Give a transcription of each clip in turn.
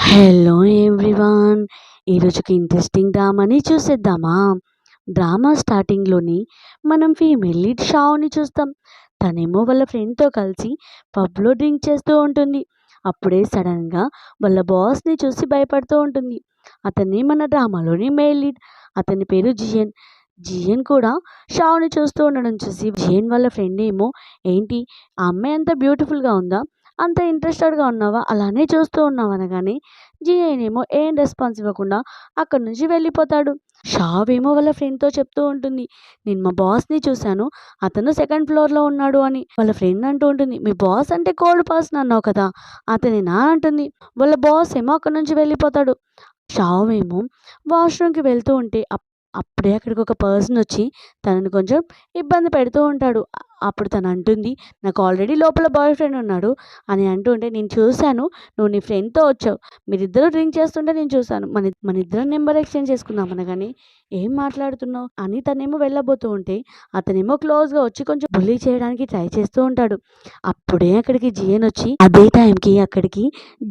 Hello everyone. ఈరోజుకి interesting డ్రామాని చూసేద్దామా? డ్రామా స్టార్టింగ్లోని మనం ఫీమేల్ లీడ్ షావుని చూస్తాం. తనేమో వాళ్ళ ఫ్రెండ్తో కలిసి పబ్లో డ్రింక్ చేస్తూ ఉంటుంది. అప్పుడే సడన్గా వాళ్ళ బాస్ని చూసి భయపడుతూ ఉంటుంది. అతన్ని మన డ్రామాలోని మేల్ లీడ్. అతని పేరు జియన్. జియన్ కూడా షావుని చూస్తూ ఉండడం చూసి జియన్ వాళ్ళ ఫ్రెండ్ ఏమో, ఏంటి ఆ అమ్మాయి అంత బ్యూటిఫుల్గా ఉందా, అంత ఇంట్రెస్టెడ్గా ఉన్నావా, అలానే చూస్తూ ఉన్నావు అనగానే జియన్ ఏమో ఏం రెస్పాన్స్ ఇవ్వకుండా అక్కడి నుంచి వెళ్ళిపోతాడు. షావ్ ఏమో వాళ్ళ ఫ్రెండ్తో చెప్తూ ఉంటుంది, నేను మా బాస్ని చూశాను, అతను సెకండ్ ఫ్లోర్లో ఉన్నాడు అని. వాళ్ళ ఫ్రెండ్ అంటూ ఉంటుంది, మీ బాస్ అంటే కోల్డ్ పర్సన్ అన్నావు కదా, అతనేనా అంటుంది. వాళ్ళ బాస్ ఏమో అక్కడి నుంచి వెళ్ళిపోతాడు. షావ్ ఏమో వాష్రూమ్కి వెళ్తూ ఉంటే అప్పుడే అక్కడికి ఒక పర్సన్ వచ్చి తనని కొంచెం ఇబ్బంది పెడుతూ ఉంటాడు. అప్పుడు తను అంటుంది, నాకు ఆల్రెడీ లోపల బాయ్ ఫ్రెండ్ ఉన్నాడు అని అంటూ ఉంటే, నేను చూశాను, నువ్వు నీ ఫ్రెండ్తో వచ్చావు, మీరిద్దరూ డ్రింక్ చేస్తుంటే నేను చూశాను, మన ఇద్దరం నెంబర్ ఎక్స్చేంజ్ చేసుకుందాం అనగానే, ఏం మాట్లాడుతున్నావు అని తనేమో వెళ్ళబోతూ ఉంటే అతనేమో క్లోజ్గా వచ్చి కొంచెం బుల్లీ చేయడానికి ట్రై చేస్తూ ఉంటాడు. అప్పుడే అక్కడికి జియన్ వచ్చి అదే టైంకి అక్కడికి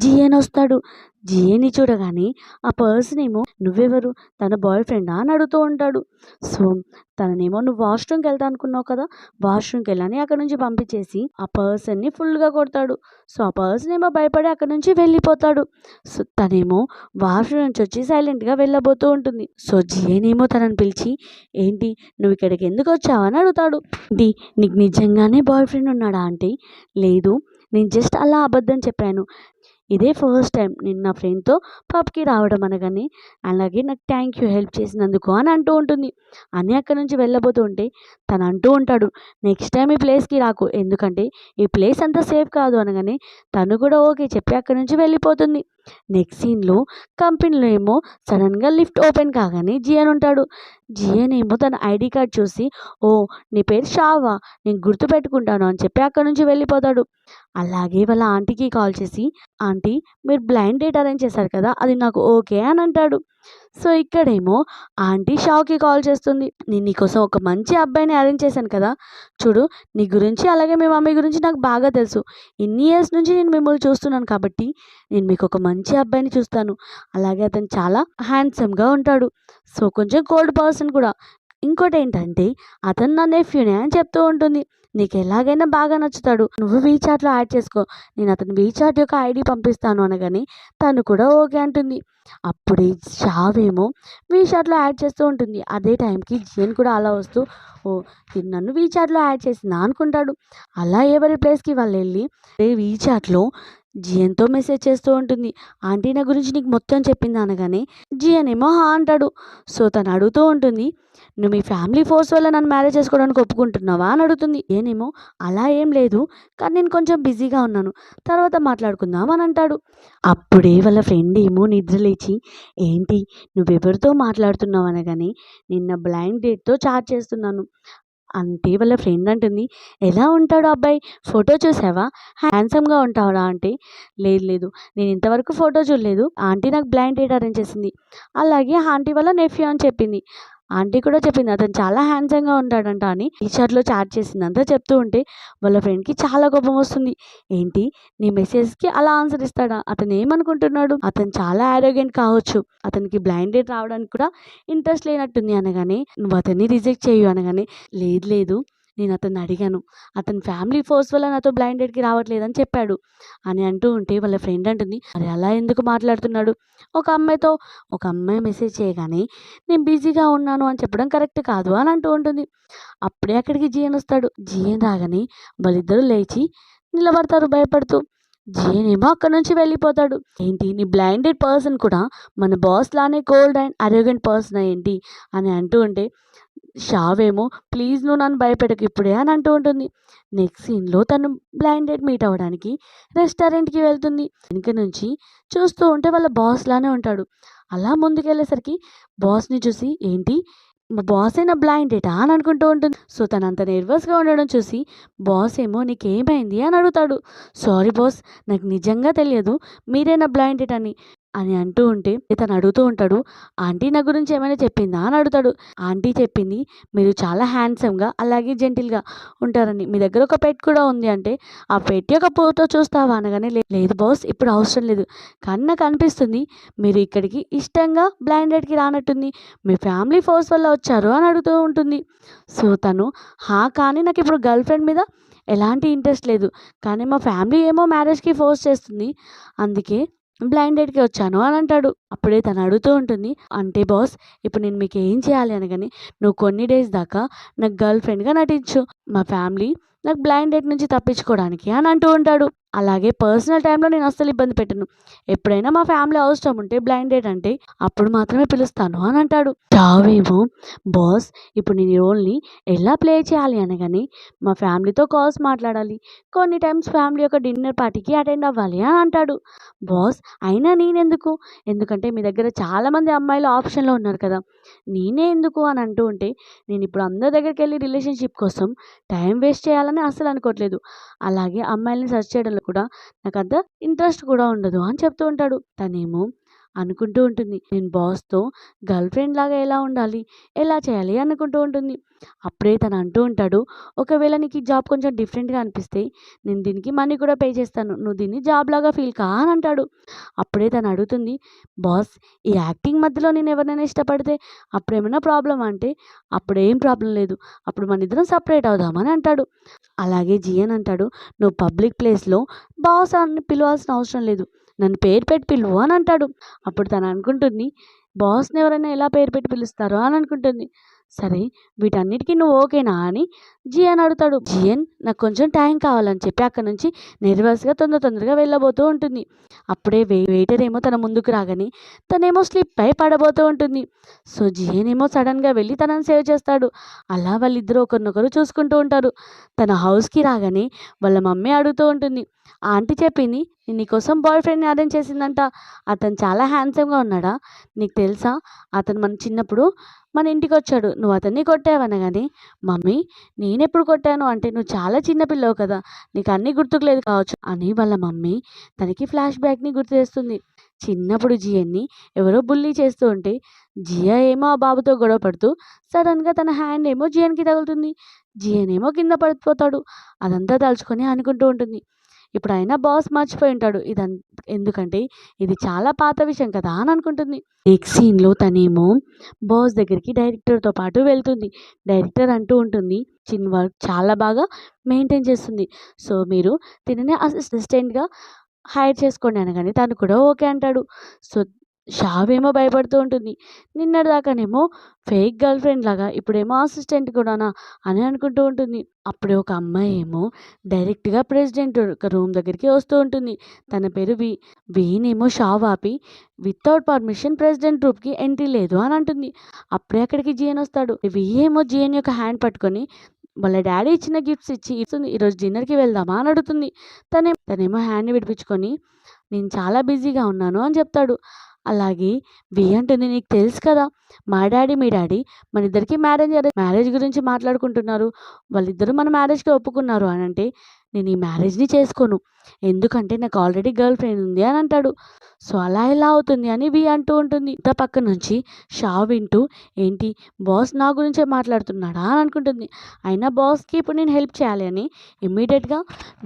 జియన్ వస్తాడు. జియన్ని చూడగానే ఆ పర్సన్ ఏమో, నువ్వెవరు, తన బాయ్ ఫ్రెండా అని అడుగుతూ ఉంటాడు. సో తననేమో, నువ్వు వాష్రూమ్కి వెళ్తా అనుకున్నావు కదా, వాష్రూమ్కి వెళ్ళని అక్కడ నుంచి పంపించేసి ఆ పర్సన్ని ఫుల్గా కొడతాడు. సో ఆ పర్సన్ ఏమో భయపడి అక్కడ నుంచి వెళ్ళిపోతాడు. సో తనేమో వాష్రూమ్ నుంచి వచ్చి సైలెంట్గా వెళ్ళబోతూ ఉంటుంది. సో జియన్ ఏమో తనని పిలిచి, ఏంటి నువ్వు ఇక్కడికి ఎందుకు వచ్చావు అని అడుగుతాడు. ఏంటి నీకు నిజంగానే బాయ్ ఫ్రెండ్ ఉన్నాడా అంటే, లేదు, నేను జస్ట్ అలా అబద్ధం చెప్పాను, ఇదే ఫస్ట్ టైం నేను నా ఫ్రెండ్తో పబ్కి రావడం అనగానే, అలాగే నాకు థ్యాంక్ యూ హెల్ప్ చేసినందుకు అని అంటూ ఉంటుంది. అని అక్కడి నుంచి వెళ్ళబోతూ ఉంటే తను అంటూ ఉంటాడు, నెక్స్ట్ టైం ఈ ప్లేస్కి రాకు, ఎందుకంటే ఈ ప్లేస్ అంతా సేఫ్ కాదు అనగానే తను కూడా ఓకే చెప్పి అక్కడి నుంచి వెళ్ళిపోతుంది. నెక్స్ట్ సీన్లో కంపెనీలో ఏమో సడన్గా లిఫ్ట్ ఓపెన్ కాగానే జియన్ ఉంటాడు. జియన్ ఏమో తన ఐడి కార్డ్ చూసి, ఓ నీ పేరు షావా, నేను గుర్తుపెట్టుకుంటాను అని చెప్పి అక్కడి నుంచి వెళ్ళిపోతాడు. అలాగే వాళ్ళ ఆంటీకి కాల్ చేసి, ఆంటీ మీరు బ్లైండ్ డేట్ అరేంజ్ చేశారు కదా, అది నాకు ఓకే అని అంటాడు. సో ఇక్కడేమో ఆంటీ షావ్కి కాల్ చేస్తుంది, నేను నీకోసం ఒక మంచి అబ్బాయిని అరేంజ్ చేశాను కదా, చూడు నీ గురించి అలాగే మీ మమ్మీ గురించి నాకు బాగా తెలుసు, ఇన్ని ఇయర్స్ నుంచి నేను మిమ్మల్ని చూస్తున్నాను కాబట్టి నేను మీకు ఒక మంచి అబ్బాయిని చూస్తాను, అలాగే అతను చాలా హ్యాండ్సమ్గా ఉంటాడు, సో కొంచెం కోల్డ్ పర్సన్ కూడా, ఇంకోటి ఏంటంటే అతను నా నెఫ్యూనే అని చెప్తూ ఉంటుంది, నీకు ఎలాగైనా బాగా నచ్చుతాడు, నువ్వు వీచాట్లో యాడ్ చేసుకో, నేను అతను వీచాట్ యొక్క ఐడి పంపిస్తాను అనగానే తను కూడా ఓకే అంటుంది. అప్పుడే షావేమో వీచాట్లో యాడ్ చేస్తూ ఉంటుంది. అదే టైంకి జియన్ కూడా అలా వస్తూ, ఓ తిను నన్ను వీచాట్లో యాడ్ చేసిందా అనుకుంటాడు. అలా ఎవరి ప్లేస్కి వాళ్ళు వెళ్ళి వీచాట్లో జియన్తో మెసేజ్ చేస్తూ ఉంటుంది, ఆంటీ నా గురించి నీకు మొత్తం చెప్పింది అనగానే జియన్ ఏమో హా అంటాడు. సో తను అడుగుతూ ఉంటుంది, నువ్వు మీ ఫ్యామిలీ ఫోర్స్ వల్ల నన్ను మ్యారేజ్ చేసుకోవడానికి ఒప్పుకుంటున్నావా అని అడుగుతుంది. ఏనేమో, అలా ఏం లేదు, కానీ నేను కొంచెం బిజీగా ఉన్నాను, తర్వాత మాట్లాడుకుందాం అని అంటాడు. అప్పుడే వాళ్ళ ఫ్రెండ్ ఏమో నిద్ర లేచి, ఏంటి నువ్వెవరితో మాట్లాడుతున్నావు అనగానే, నిన్న బ్లైండ్ డేట్తో చాట్ చేస్తున్నాను అంటే వాళ్ళ ఫ్రెండ్ అంటుంది, ఎలా ఉంటాడు అబ్బాయి, ఫోటో చూసావా, హ్యాండ్సమ్గా ఉంటాడా అంటే, లేదు లేదు నేను ఇంతవరకు ఫోటో చూడలేదు, ఆంటీ నాకు బ్లైండ్ డేట్ అరేంజ్ చేసింది, అలాగే ఆంటీ వాళ్ళ నెఫ్యూ అని చెప్పింది, ఆంటీ కూడా చెప్పింది అతను చాలా హ్యాండ్సమ్గా ఉంటాడంట అని టీషర్ట్లో చాట్ చేసింది అంతా చెప్తూ ఉంటే వాళ్ళ ఫ్రెండ్కి చాలా కోపం వస్తుంది. ఏంటి నీ మెసేజ్కి అలా ఆన్సర్ ఇస్తాడా, అతను ఏమనుకుంటున్నాడు, అతను చాలా ఆరోగెంట్ కావచ్చు, అతనికి బ్లైండ్ డేట్ రావడానికి కూడా ఇంట్రెస్ట్ లేనట్టుంది అనగానే, నువ్వు అతన్ని రిజెక్ట్ చేయు అనగానే, లేదు లేదు నేను అతన్ని అడిగాను, అతని ఫ్యామిలీ ఫోర్స్ వల్ల నాతో బ్లైండ్ డేట్కి రావట్లేదని చెప్పాడు అని అంటూ ఉంటే వాళ్ళ ఫ్రెండ్ అంటుంది, మరి అలా ఎందుకు మాట్లాడుతున్నాడు, ఒక అమ్మాయి మెసేజ్ చేయగానే నేను బిజీగా ఉన్నాను అని చెప్పడం కరెక్ట్ కాదు అని అంటూ ఉంటుంది. అప్పుడే అక్కడికి జియన్ వస్తాడు. జియన్ రాగానే వాళ్ళిద్దరూ లేచి నిలబడతారు భయపడుతూ. జియన్ ఏమో అక్కడ నుంచి వెళ్ళిపోతాడు. ఏంటి నీ బ్లైండెడ్ పర్సన్ కూడా మన బాస్ లానే కోల్డ్ అండ్ అరోగెంట్ పర్సన్ ఏంటి అని అంటూ ఉంటే షావేమో, ప్లీజ్ నువ్వు నన్ను భయపెట్టకు ఇప్పుడే అని అంటూ ఉంటుంది. నెక్స్ట్ సీన్లో తను బ్లైండెడ్ మీట్ అవ్వడానికి రెస్టారెంట్కి వెళ్తుంది. వెనుక నుంచి చూస్తూ ఉంటే వాళ్ళ బాస్ లానే ఉంటాడు. అలా ముందుకెళ్ళేసరికి బాస్ని చూసి, ఏంటి మా బాస్ అయినా బ్లైండ్ డేటా అని అనుకుంటూ ఉంటుంది. సో తను అంత నర్వస్గా ఉండడం చూసి బాస్ ఏమో, నీకేమైంది అని అడుగుతాడు. సారీ బాస్, నాకు నిజంగా తెలియదు మీరేనా బ్లైండ్ డేట్ అని, అని అంటూ ఉంటే తను అడుగుతూ ఉంటాడు, ఆంటీ నా గురించి ఏమైనా చెప్పిందా అని అడుగుతాడు. ఆంటీ చెప్పింది మీరు చాలా హ్యాండ్సమ్గా అలాగే జెంటిల్గా ఉంటారని, మీ దగ్గర ఒక పెట్ కూడా ఉంది అంటే ఆ పెట్ యొక్క ఫోటో చూస్తావా అనగానే లేదు బాస్ ఇప్పుడు అవసరం లేదు, కానీ నాకు అనిపిస్తుంది మీరు ఇక్కడికి ఇష్టంగా బ్లైండ్ డేట్కి రానట్టుంది, మీ ఫ్యామిలీ ఫోర్స్ వల్ల వచ్చారు అని అడుగుతూ ఉంటుంది. సో తను కానీ నాకు ఇప్పుడు గర్ల్ ఫ్రెండ్ మీద ఎలాంటి ఇంట్రెస్ట్ లేదు, కానీ మా ఫ్యామిలీ ఏమో మ్యారేజ్కి ఫోర్స్ చేస్తుంది, అందుకే బ్లైండ్ డేట్కి వచ్చాను అని అంటాడు. అప్పుడే తను అడుగుతూ ఉంటుంది, అంటే బాస్ ఇప్పుడు నేను మీకు ఏం చేయాలి అనగానే, నువ్వు కొన్ని డేస్ దాకా నాకు గర్ల్ ఫ్రెండ్గా నటించు, మా ఫ్యామిలీ నాకు బ్లైండ్ డేట్ నుంచి తప్పించుకోవడానికి అని అంటూ ఉంటాడు. అలాగే పర్సనల్ టైంలో నేను అస్సలు ఇబ్బంది పెట్టను, ఎప్పుడైనా మా ఫ్యామిలీ అవసరం ఉంటే బ్లైండ్ డేట్ అంటే అప్పుడు మాత్రమే పిలుస్తాను అని అంటాడు. చావేమో బాస్ ఇప్పుడు నేను ఈ రోల్ని ఎలా ప్లే చేయాలి అనగానే, మా ఫ్యామిలీతో కాల్స్ మాట్లాడాలి, కొన్ని టైమ్స్ ఫ్యామిలీ యొక్క డిన్నర్ పార్టీకి అటెండ్ అవ్వాలి అని అంటాడు. బాస్ అయినా నేనెందుకు, ఎందుకంటే మీ దగ్గర చాలామంది అమ్మాయిలు ఆప్షన్లో ఉన్నారు కదా, నేనే ఎందుకు అని అంటూ ఉంటే, నేను ఇప్పుడు అందరి దగ్గరికి వెళ్ళి రిలేషన్షిప్ కోసం టైం వేస్ట్ చేయాలని అస్సలు అనుకోవట్లేదు, అలాగే అమ్మాయిల్ని సెర్చ్ చేయడంలో కూడా నాకు అంత ఇంట్రెస్ట్ కూడా ఉండదు అని చెప్తూ ఉంటాడు. తనేమో అనుకుంటూ ఉంటుంది, నేను బాస్తో గర్ల్ ఫ్రెండ్ లాగా ఎలా ఉండాలి, ఎలా చేయాలి అనుకుంటూ ఉంటుంది. అప్పుడే తను అంటూ ఉంటాడు, ఒకవేళ నీకు ఈ జాబ్ కొంచెం డిఫరెంట్గా అనిపిస్తే నేను దీనికి మనీ కూడా పే చేస్తాను, నువ్వు దీన్ని జాబ్ లాగా ఫీల్ కా అని అంటాడు. అప్పుడే తను అడుగుతుంది, బాస్ ఈ యాక్టింగ్ మధ్యలో నేను ఎవరినైనా ఇష్టపడితే అప్పుడు ఏమైనా ప్రాబ్లమ్ అంటే, అప్పుడేం ప్రాబ్లం లేదు, అప్పుడు మన ఇద్దరం సపరేట్ అవుదామని అంటాడు. అలాగే జియన్ అంటాడు, నువ్వు పబ్లిక్ ప్లేస్లో బాస్ అని పిలవాల్సిన అవసరం లేదు, నన్ను పేరు పెట్టి పిలువు అని అంటాడు. అప్పుడు తను అనుకుంటుంది, బాస్ని ఎవరైనా ఎలా పేరు పెట్టి పిలుస్తారో అని అనుకుంటుంది. సరే వీటన్నిటికీ నువ్వు ఓకేనా అని జియన్ అడుగుతాడు. జియన్ నాకు కొంచెం టైం కావాలని చెప్పి అక్కడ నుంచి నెర్వస్గా తొందరగా వెళ్ళబోతూ ఉంటుంది. అప్పుడే వెయిటర్ ఏమో తన ముందుకు రాగానే తనేమో స్లిప్ అయి పడబోతూ ఉంటుంది. సో జియన్ ఏమో సడన్గా వెళ్ళి తనని సేవ్ చేస్తాడు. అలా వాళ్ళిద్దరూ ఒకరినొకరు చూసుకుంటూ ఉంటారు. తన హౌస్కి రాగానే వాళ్ళ మమ్మీ అడుగుతూ ఉంటుంది, ఆంటీ చెప్పింది నేను నీకోసం బాయ్ ఫ్రెండ్ని అరేంజ్ చేసిందంట, అతను చాలా హ్యాండ్సమ్గా ఉన్నాడా, నీకు తెలుసా అతను మన చిన్నప్పుడు మన ఇంటికి వచ్చాడు, నువ్వు అతన్ని కొట్టావనగానే, మమ్మీ నేనెప్పుడు కొట్టాను అంటే నువ్వు చాలా చిన్న పిల్లవు కదా, నీకు అన్నీ గుర్తుకు లేదు కావచ్చు అని వాళ్ళ మమ్మీ తనకి ఫ్లాష్ బ్యాక్ని గుర్తు చేస్తుంది. చిన్నప్పుడు జియన్ని ఎవరో బుల్లీ చేస్తూ ఉంటే జియా ఏమో ఆ బాబుతో గొడవ పడుతూ సడన్గా తన హ్యాండ్ ఏమో జియన్కి తగులుతుంది, జియన్ ఏమో కింద పడిపోతాడు. అదంతా తలుచుకొని అనుకుంటూ ఉంటుంది, ఇప్పుడు అయినా బాస్ మర్చిపోయి ఉంటాడు ఎందుకంటే ఇది చాలా పాత విషయం కదా అని అనుకుంటుంది. నెక్స్ట్ సీన్లో తనేమో బాస్ దగ్గరికి డైరెక్టర్తో పాటు వెళ్తుంది. డైరెక్టర్ అంటూ ఉంటుంది, చిన్న వర్క్ చాలా బాగా మెయింటైన్ చేస్తుంది, సో మీరు తిననే అసిస్టెంట్గా హైర్ చేసుకోండి అనగానే తను కూడా ఓకే అంటాడు. సో షావేమో భయపడుతూ ఉంటుంది, నిన్నటిదాకానేమో ఫేక్ గర్ల్ ఫ్రెండ్ లాగా ఇప్పుడేమో అసిస్టెంట్ కూడానా అని అనుకుంటూ ఉంటుంది. అప్పుడే ఒక అమ్మాయి ఏమో డైరెక్ట్గా ప్రెసిడెంట్ రూమ్ దగ్గరికి వస్తూ ఉంటుంది. తన పేరు వీనేమో షావ్ ఆపి వితౌట్ పర్మిషన్ ప్రెసిడెంట్ రూమ్కి ఎంట్రీ లేదు అని అంటుంది. అప్పుడే అక్కడికి జియన్ వస్తాడు. ఏమో జియన్ యొక్క హ్యాండ్ పట్టుకొని వాళ్ళ డాడీ ఇచ్చిన గిఫ్ట్స్ ఇచ్చి ఈరోజు డిన్నర్కి వెళ్దామా అని అడుగుతుంది. తనేమో హ్యాండ్ విడిపించుకొని నేను చాలా బిజీగా ఉన్నాను అని చెప్తాడు. అలాగే అంటుంది, నీకు తెలుసు కదా మా డాడీ మీ డాడీ మన ఇద్దరికి మ్యారేజ్ గురించి మాట్లాడుకుంటున్నారు, వాళ్ళిద్దరూ మన మ్యారేజ్కి ఒప్పుకున్నారు అని అంటే, నేను ఈ మ్యారేజ్ని చేసుకోను, ఎందుకంటే నాకు ఆల్రెడీ గర్ల్ ఫ్రెండ్ ఉంది అని అంటాడు. సో అలా ఎలా అవుతుంది అని అంటూ ఉంటుంది. ఇంత పక్క నుంచి షా వింటూ, ఏంటి బాస్ నా గురించే మాట్లాడుతున్నాడా అని అనుకుంటుంది. అయినా బాస్కి ఇప్పుడు నేను హెల్ప్ చేయాలి అని ఇమ్మీడియట్గా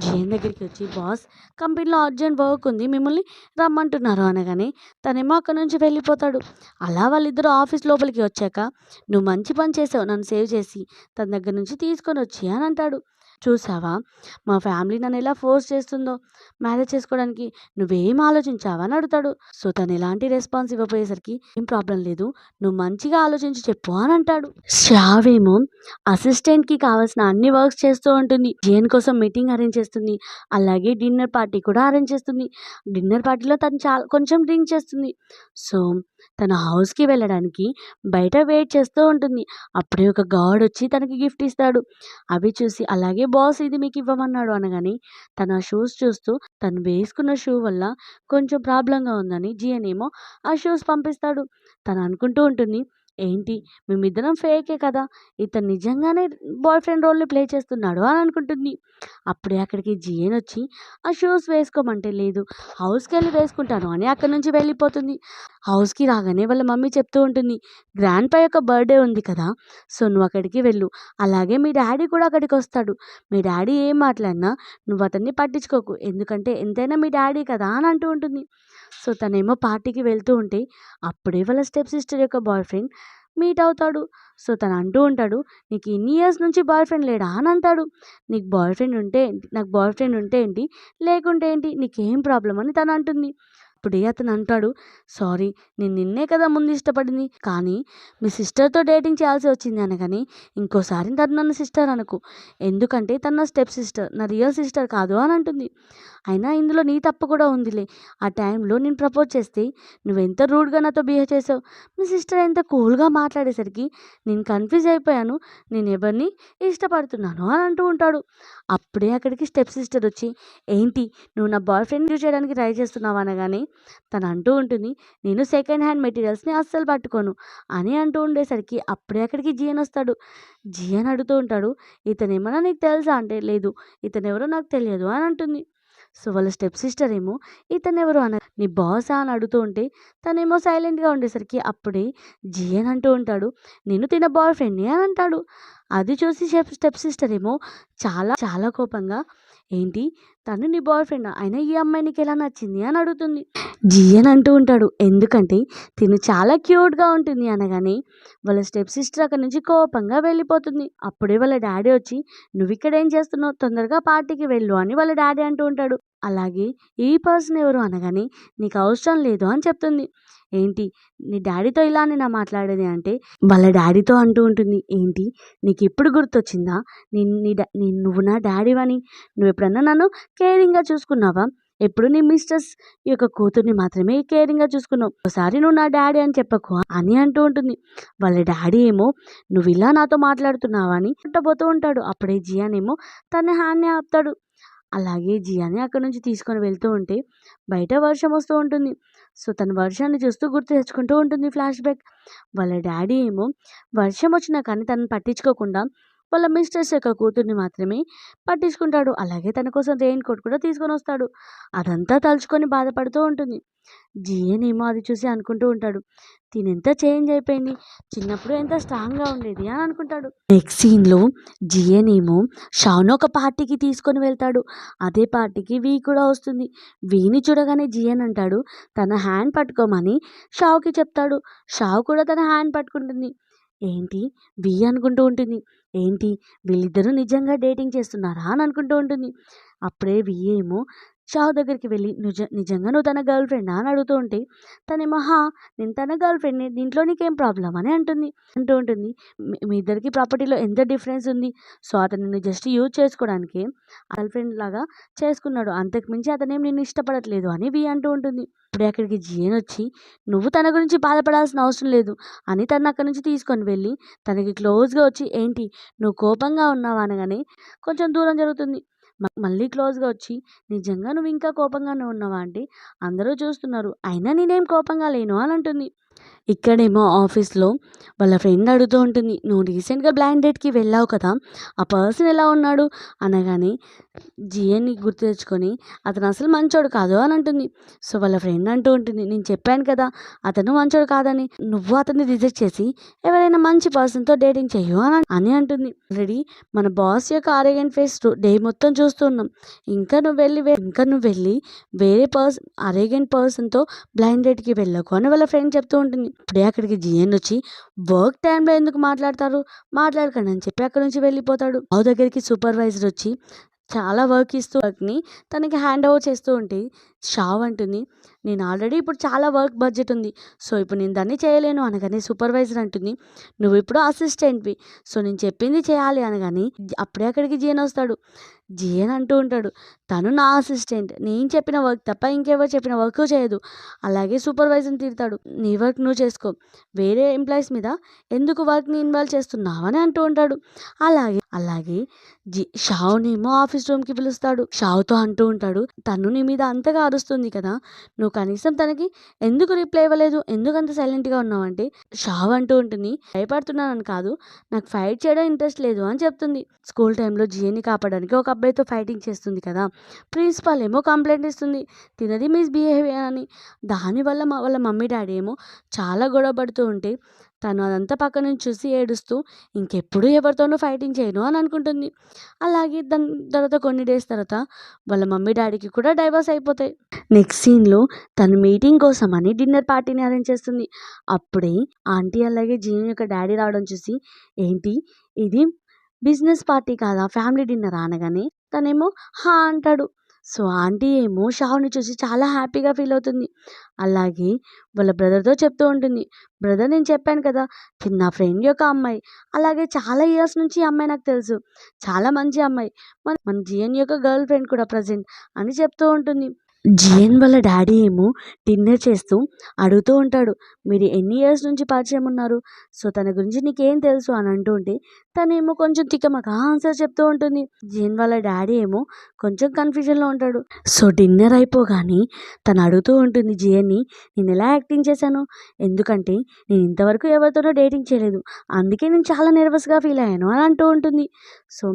జియన్ దగ్గరికి వచ్చి, బాస్ కంపెనీలో అర్జెంట్ వర్క్ ఉంది, మిమ్మల్ని రమ్మంటున్నారు అనగానే తనేమో అక్కడ నుంచి వెళ్ళిపోతాడు. అలా వాళ్ళిద్దరూ ఆఫీస్ లోపలికి వచ్చాక, నువ్వు మంచి పని చేసావు నన్ను సేవ్ చేసి తన దగ్గర నుంచి తీసుకొని వచ్చి అని అంటాడు. చూసావా మా ఫ్యామిలీ నన్ను ఎలా ఫోర్స్ చేస్తుందో మ్యారేజ్ చేసుకోవడానికి, నువ్వేం ఆలోచించావా అని అడుగుతాడు. సో తను ఎలాంటి రెస్పాన్స్ ఇవ్వపోయేసరికి, ఏం ప్రాబ్లం లేదు, నువ్వు మంచిగా ఆలోచించి చెప్పు అని అంటాడు. శ్రావేమో అసిస్టెంట్కి కావాల్సిన అన్ని వర్క్స్ చేస్తూ ఉంటుంది. జియన్ కోసం మీటింగ్ అరేంజ్ చేస్తుంది, అలాగే డిన్నర్ పార్టీ కూడా అరేంజ్ చేస్తుంది. డిన్నర్ పార్టీలో తను కొంచెం డ్రింక్ చేస్తుంది. సో తన హౌస్కి వెళ్ళడానికి బయట వెయిట్ చేస్తూ ఉంటుంది. అప్పుడే ఒక గార్డ్ వచ్చి తనకి గిఫ్ట్ ఇస్తాడు. అవి చూసి, అలాగే బాస్ ఇది మీకు ఇవ్వమన్నాడు అనగానే తన షూస్ చూస్తూ, తను వేసుకున్న షూ వల్ల కొంచెం ప్రాబ్లంగా ఉందని జియన్ ఏమో ఆ షూస్ పంపిస్తాడు. తను అనుకుంటూ ఉంటుంది, ఏంటి మేమిద్దరం ఫేకే కదా! ఇతను నిజంగానే బాయ్ ఫ్రెండ్ రోల్‌ని ప్లే చేస్తున్నాడు అని అనుకుంటుంది. అప్పుడే అక్కడికి జియన్ వచ్చి ఆ షూస్ వేసుకోమంటే లేదు హౌస్‌కెళ్ళి వేసుకుంటాను అని అక్కడి నుంచి వెళ్ళిపోతుంది. హౌస్‌కి రాగానే వాళ్ళ మమ్మీ చెప్తూ ఉంటుంది, గ్రాండ్‌పా యొక్క బర్త్‌డే ఉంది కదా! సో, నువ్వు అక్కడికి వెళ్ళు. అలాగే మీ డ్యాడీ కూడా అక్కడికొస్తాడు. మీ డ్యాడీ ఏం మాట్లాడినా నువ్వు అతన్ని పట్టించుకోకు. ఎందుకంటే ఎంతైనా మీ డ్యాడీ కదా! అని అంటూ ఉంటుంది. సో, తనేమో పార్టీకి వెళ్తూ ఉంటే అప్పుడే వాళ్ళ స్టెప్ సిస్టర్ యొక్క బాయ్ ఫ్రెండ్ మీట్ అవుతాడు. సో, తను అంటూ ఉంటాడు, "నీకు ఇన్ని ఇయర్స్ నుంచి బాయ్ ఫ్రెండ్ లేడా?" అని అంటాడు. "నీకు బాయ్ ఫ్రెండ్ ఉంటే ఏంటి? నాకు బాయ్ ఫ్రెండ్ ఉంటే ఏంటి? లేకుంటే ఏంటి? నీకేం ప్రాబ్లమ్?" అని తను అంటుంది. అప్పుడే అతను అంటాడు, "సారీ, నేను నిన్నే కదా ముందు ఇష్టపడింది. కానీ మీ సిస్టర్‌తో డేటింగ్ చేయాల్సి వచ్చింది అనగానే ఇంకోసారి తను నన్ను సిస్టర్ అనకు. ఎందుకంటే తను నా స్టెప్ సిస్టర్. నా రియల్ సిస్టర్ కాదు" అని అంటుంది. అయినా ఇందులో నీ తప్పు కూడా ఉందిలే. ఆ టైంలో నేను ప్రపోజ్ చేస్తే నువ్వెంత రూడ్‌గా నాతో బిహేవ్ చేసావు. మీ సిస్టర్ ఎంత కూల్‌గా మాట్లాడేసరికి నేను కన్‌ఫ్యూజ్ అయిపోయాను. నేను ఎవరిని ఇష్టపడుతున్నాను అని అంటూ ఉంటాడు. అప్పుడే అక్కడికి స్టెప్ సిస్టర్ వచ్చి, "ఏంటి నువ్వు నా బాయ్ ఫ్రెండ్ యూజ్ చేయడానికి ట్రై చేస్తున్నావు" అనగానే తను అంటూ ఉంటుంది, "నేను సెకండ్ హ్యాండ్ మెటీరియల్స్‌ని అస్సలు పట్టుకోను" అని అంటూ ఉండేసరికి అప్పుడే అక్కడికి జియన్ వస్తాడు. జియన్ అడుగుతూ ఉంటాడు, "ఇతనేమన్నా నీకు తెలుసా?" అంటే, "లేదు, ఇతనెవరో నాకు తెలియదు" అని అంటుంది. సో, వాళ్ళ స్టెప్ సిస్టర్ ఏమో ఇతనెవరు నీ బాసా అని అడుగుతూ ఉంటే తనేమో సైలెంట్‌గా ఉండేసరికి అప్పుడే జియన్ అంటూ ఉంటాడు, "నేను తిన బాయ్ ఫ్రెండ్‌ని" అని అంటాడు. అది చూసి స్టెప్ సిస్టర్ ఏమో చాలా చాలా కోపంగా, "ఏంటి తను నీ బాయ్ ఫ్రెండా? అయినా ఈ అమ్మాయి నీకెలా నచ్చింది?" అని అడుగుతుంది. జియన్ అంటూ ఉంటాడు, "ఎందుకంటే తిను చాలా క్యూట్‌గా ఉంటుంది" అనగానే వాళ్ళ స్టెప్ సిస్టర్ అక్కడి నుంచి కోపంగా వెళ్ళిపోతుంది. అప్పుడే వాళ్ళ డ్యాడీ వచ్చి, "నువ్విక్కడ ఏం చేస్తున్నావు? తొందరగా పార్టీకి వెళ్ళు" అని వాళ్ళ డ్యాడీ అంటూ ఉంటాడు. అలాగే ఈ పర్సన్ ఎవరు అనగానే, "నీకు అవసరం లేదు" అని చెప్తుంది. ఏంటి నీ డ్యాడీతో ఇలానేనా మాట్లాడేది అంటే వాళ్ళ డ్యాడీతో అంటూ ఉంటుంది, "ఏంటి నీకిప్పుడు గుర్తొచ్చిందా? నువ్వు నా డ్యాడీవని. నువ్వెప్పుడన్నా నన్ను కేరింగ్‌గా చూసుకున్నావా? ఎప్పుడు నీ మిస్టర్స్ యొక్క కూతుర్ని మాత్రమే కేరింగ్‌గా చూసుకున్నావు. ఒకసారి నువ్వు నా డ్యాడీ అని చెప్పకు" అని అంటూ ఉంటుంది. వాళ్ళ డ్యాడీ ఏమో, "నువ్విలా నాతో మాట్లాడుతున్నావా" అని కొట్టబోతూ ఉంటాడు. అప్పుడే జియాన్ ఏమో తన హ్యాండ్‌ని ఆపుతాడు. అలాగే జియాని అక్కడి నుంచి తీసుకొని వెళ్తూ ఉంటే బయట వర్షం వస్తూ ఉంటుంది. సో, తను వర్షాన్ని చూస్తూ గుర్తు తెచ్చుకుంటూ ఉంటుంది ఫ్లాష్ బ్యాక్. వాళ్ళ డ్యాడీ ఏమో వర్షం వచ్చినా కానీ తనని పట్టించుకోకుండా వాళ్ళ మిస్టర్స్ యొక్క కూతుర్ని మాత్రమే పట్టించుకుంటాడు. అలాగే తన కోసం రెయిన్ కోట్ కూడా తీసుకొని వస్తాడు. అదంతా తలుచుకొని బాధపడుతూ ఉంటుంది. జియన్ ఏమో అది చూసి అనుకుంటూ ఉంటాడు, తినెంత చేంజ్ అయిపోయింది. చిన్నప్పుడు ఎంత స్ట్రాంగ్‌గా ఉండేది అని అనుకుంటాడు. నెక్స్ట్ సీన్‌లో జియన్ ఏమో షాను ఒక పార్టీకి తీసుకొని వెళ్తాడు. అదే పార్టీకి వి కూడా వస్తుంది. విని చూడగానే జియన్ అంటాడు, తన హ్యాండ్ పట్టుకోమని షావుకి చెప్తాడు. షావు కూడా తన హ్యాండ్ పట్టుకుంటుంది. ఏంటి వి అనుకుంటూ ఉంటుంది. ఏంటి వీళ్ళిద్దరూ నిజంగా డేటింగ్ చేస్తున్నారా అని అనుకుంటూ ఉంటుంది. అప్పుడే వి ఏమో షావు దగ్గరికి వెళ్ళి నిజంగా నువ్వు తన గర్ల్ ఫ్రెండా అని అడుగుతూ ఉంటే తనేమో, "హా! నేను తన గర్ల్ ఫ్రెండ్‌ని. దీంట్లో నీకేం ప్రాబ్లమ్" అని అంటూ ఉంటుంది. మీ ఇద్దరికి ప్రాపర్టీలో ఎంత డిఫరెన్స్ ఉంది. సో, అతను నిన్ను జస్ట్ యూజ్ చేసుకోవడానికే గర్ల్ ఫ్రెండ్ లాగా చేసుకున్నాడు. అంతకు మించి అతనేం నిన్ను ఇష్టపడట్లేదు అని వి అంటూ ఉంటుంది. అప్పుడే అక్కడికి జియన్ వచ్చి, "నువ్వు తన గురించి బాధపడాల్సిన అవసరం లేదు" అని తనని అక్కడి నుంచి తీసుకొని వెళ్ళి తనకి క్లోజ్‌గా వచ్చి, "ఏంటి నువ్వు కోపంగా ఉన్నావా?" అనగానే కొంచెం దూరం జరుగుతుంది. మళ్ళీ క్లోజ్‌గా వచ్చి, "నిజంగా నువ్వు ఇంకా కోపంగానే ఉన్నావా?" అంటే, "అందరూ చూస్తున్నారు. అయినా నేనేం కోపంగా లేను" అని అంటుంది. ఇక్కడేమో ఆఫీస్‌లో వాళ్ళ ఫ్రెండ్ అడుగుతూ ఉంటుంది, "నువ్వు రీసెంట్‌గా బ్లైండ్ డేట్‌కి వెళ్ళావు కదా! ఆ పర్సన్ ఎలా ఉన్నాడు?" అనగానే జియన్‌ని గుర్తు తెచ్చుకొని, "అతను అసలు మంచోడు కాదు" అని అంటుంది. సో, వాళ్ళ ఫ్రెండ్ అంటూ ఉంటుంది, "నేను చెప్పాను కదా! అతను మంచోడు కాదని. నువ్వు అతన్ని రిజెక్ట్ చేసి ఎవరైనా మంచి పర్సన్‌తో డేటింగ్ చెయ్యు" అని అంటుంది. ఆల్రెడీ మన బాస్ యొక్క ఆరోగెంట్ ఫేస్ డే మొత్తం చూస్తూ ఉన్నాం. ఇంకా నువ్వు వెళ్ళి వేరే అరేగెంట్ పర్సన్‌తో బ్లైండ్ డేట్‌కి వెళ్ళకు అని వాళ్ళ ఫ్రెండ్ చెప్తూ ఉంటుంది. ఇప్పుడే అక్కడికి జియన్ వచ్చి, "వర్క్ టైంలో ఎందుకు మాట్లాడతారు? మాట్లాడకండి" అని చెప్పి అక్కడి నుంచి వెళ్ళిపోతాడు. రావు దగ్గరికి సూపర్వైజర్ వచ్చి చాలా వర్క్ ఇస్తూ వర్క్‌ని తనకి హ్యాండ్ ఓవర్ చేస్తూ ఉంటే షావ్ అంటుంది, "నేను ఆల్రెడీ ఇప్పుడు చాలా వర్క్ బడ్జెట్ ఉంది. సో, ఇప్పుడు నేను దాన్ని చేయలేను" అనగానే సూపర్వైజర్ అంటుంది, "నువ్వు ఇప్పుడు అసిస్టెంట్‌వి. సో, నేను చెప్పింది చేయాలి" అనగానే అప్పుడే అక్కడికి జియన్ వస్తాడు. జియన్ అంటూ ఉంటాడు, తను నా అసిస్టెంట్, నేను చెప్పిన వర్క్ తప్ప ఇంకెవరు చెప్పిన వర్క్ చేయదు. అలాగే సూపర్వైజర్ని తిడతాడు, నీ వర్క్ నువ్వు చేసుకో, వేరే ఎంప్లాయీస్ మీద ఎందుకు వర్క్ని ఇన్వాల్వ్ చేస్తున్నావు అని అంటూ ఉంటాడు. అలాగే అలాగే షావునేమో ఆఫీస్ రూమ్కి పిలుస్తాడు. షావుతో అంటూ ఉంటాడు, తను నీ మీద అంతగా అరుస్తుంది కదా, నువ్వు కనీసం తనకి ఎందుకు రిప్లై ఇవ్వలేదు, ఎందుకు అంత సైలెంట్గా ఉన్నావు అంటే షావ్ అంటూ ఉంటుంది, భయపడుతున్నానని కాదు, నాకు ఫైట్ చేయడం ఇంట్రెస్ట్ లేదు అని చెప్తుంది. స్కూల్ టైంలో జియన్ని కాపాడడానికి ఒక అబ్బాయితో ఫైటింగ్ చేస్తుంది కదా, ప్రిన్సిపాల్ ఏమో కంప్లైంట్ ఇస్తుంది, తినది మిస్బిహేవియర్ అని. దానివల్ల వాళ్ళ మమ్మీ డాడీ ఏమో చాలా గొడవ పడుతూ ఉంటే తను అదంతా పక్క నుంచి చూసి ఏడుస్తూ ఇంకెప్పుడు ఎవరితోనూ ఫైటింగ్ చేయను అని అనుకుంటుంది. అలాగే దాని తర్వాత కొన్ని డేస్ తర్వాత వాళ్ళ మమ్మీ డాడీకి కూడా డైవర్స్ అయిపోతాయి. నెక్స్ట్ సీన్లో తను మీటింగ్ కోసం అని డిన్నర్ పార్టీని అరేంజ్ చేస్తుంది. అప్పుడే ఆంటీ అలాగే జీని యొక్క డాడీ రావడం చూసి, ఏంటి ఇది బిజినెస్ పార్టీ కాదా, ఫ్యామిలీ డిన్నర్ అనగానే తనేమో హా అంటాడు. సో ఆంటీ ఏమో షావుని చూసి చాలా హ్యాపీగా ఫీల్ అవుతుంది. అలాగే వాళ్ళ బ్రదర్తో చెప్తూ ఉంటుంది, బ్రదర్ నేను చెప్పాను కదా, నా ఫ్రెండ్ యొక్క అమ్మాయి, అలాగే చాలా ఇయర్స్ నుంచి ఈ అమ్మాయి నాకు తెలుసు, చాలా మంచి అమ్మాయి, మన జియన్ యొక్క గర్ల్ ఫ్రెండ్ కూడా ప్రజెంట్ అని చెప్తూ ఉంటుంది. జియన్ వాళ్ళ డాడీ ఏమో డిన్నర్ చేస్తూ అడుగుతూ ఉంటాడు, మీరు ఎన్ని ఇయర్స్ నుంచి పరిచయం ఉన్నారు, సో తన గురించి నీకేం తెలుసు అని అంటూ ఉంటే తనేమో కొంచెం తికమక ఆన్సర్ చెప్తూ ఉంటుంది. జియన్ వాళ్ళ డాడీ ఏమో కొంచెం కన్ఫ్యూజన్లో ఉంటాడు. సో డిన్నర్ అయిపోగానే తను అడుగుతూ ఉంటుంది జియన్ని, నేను ఎలా యాక్టింగ్ చేశాను, ఎందుకంటే నేను ఇంతవరకు ఎవరితోనో డేటింగ్ చేయలేదు, అందుకే నేను చాలా నర్వస్గా ఫీల్ అయ్యాను అని అంటూ ఉంటుంది. సో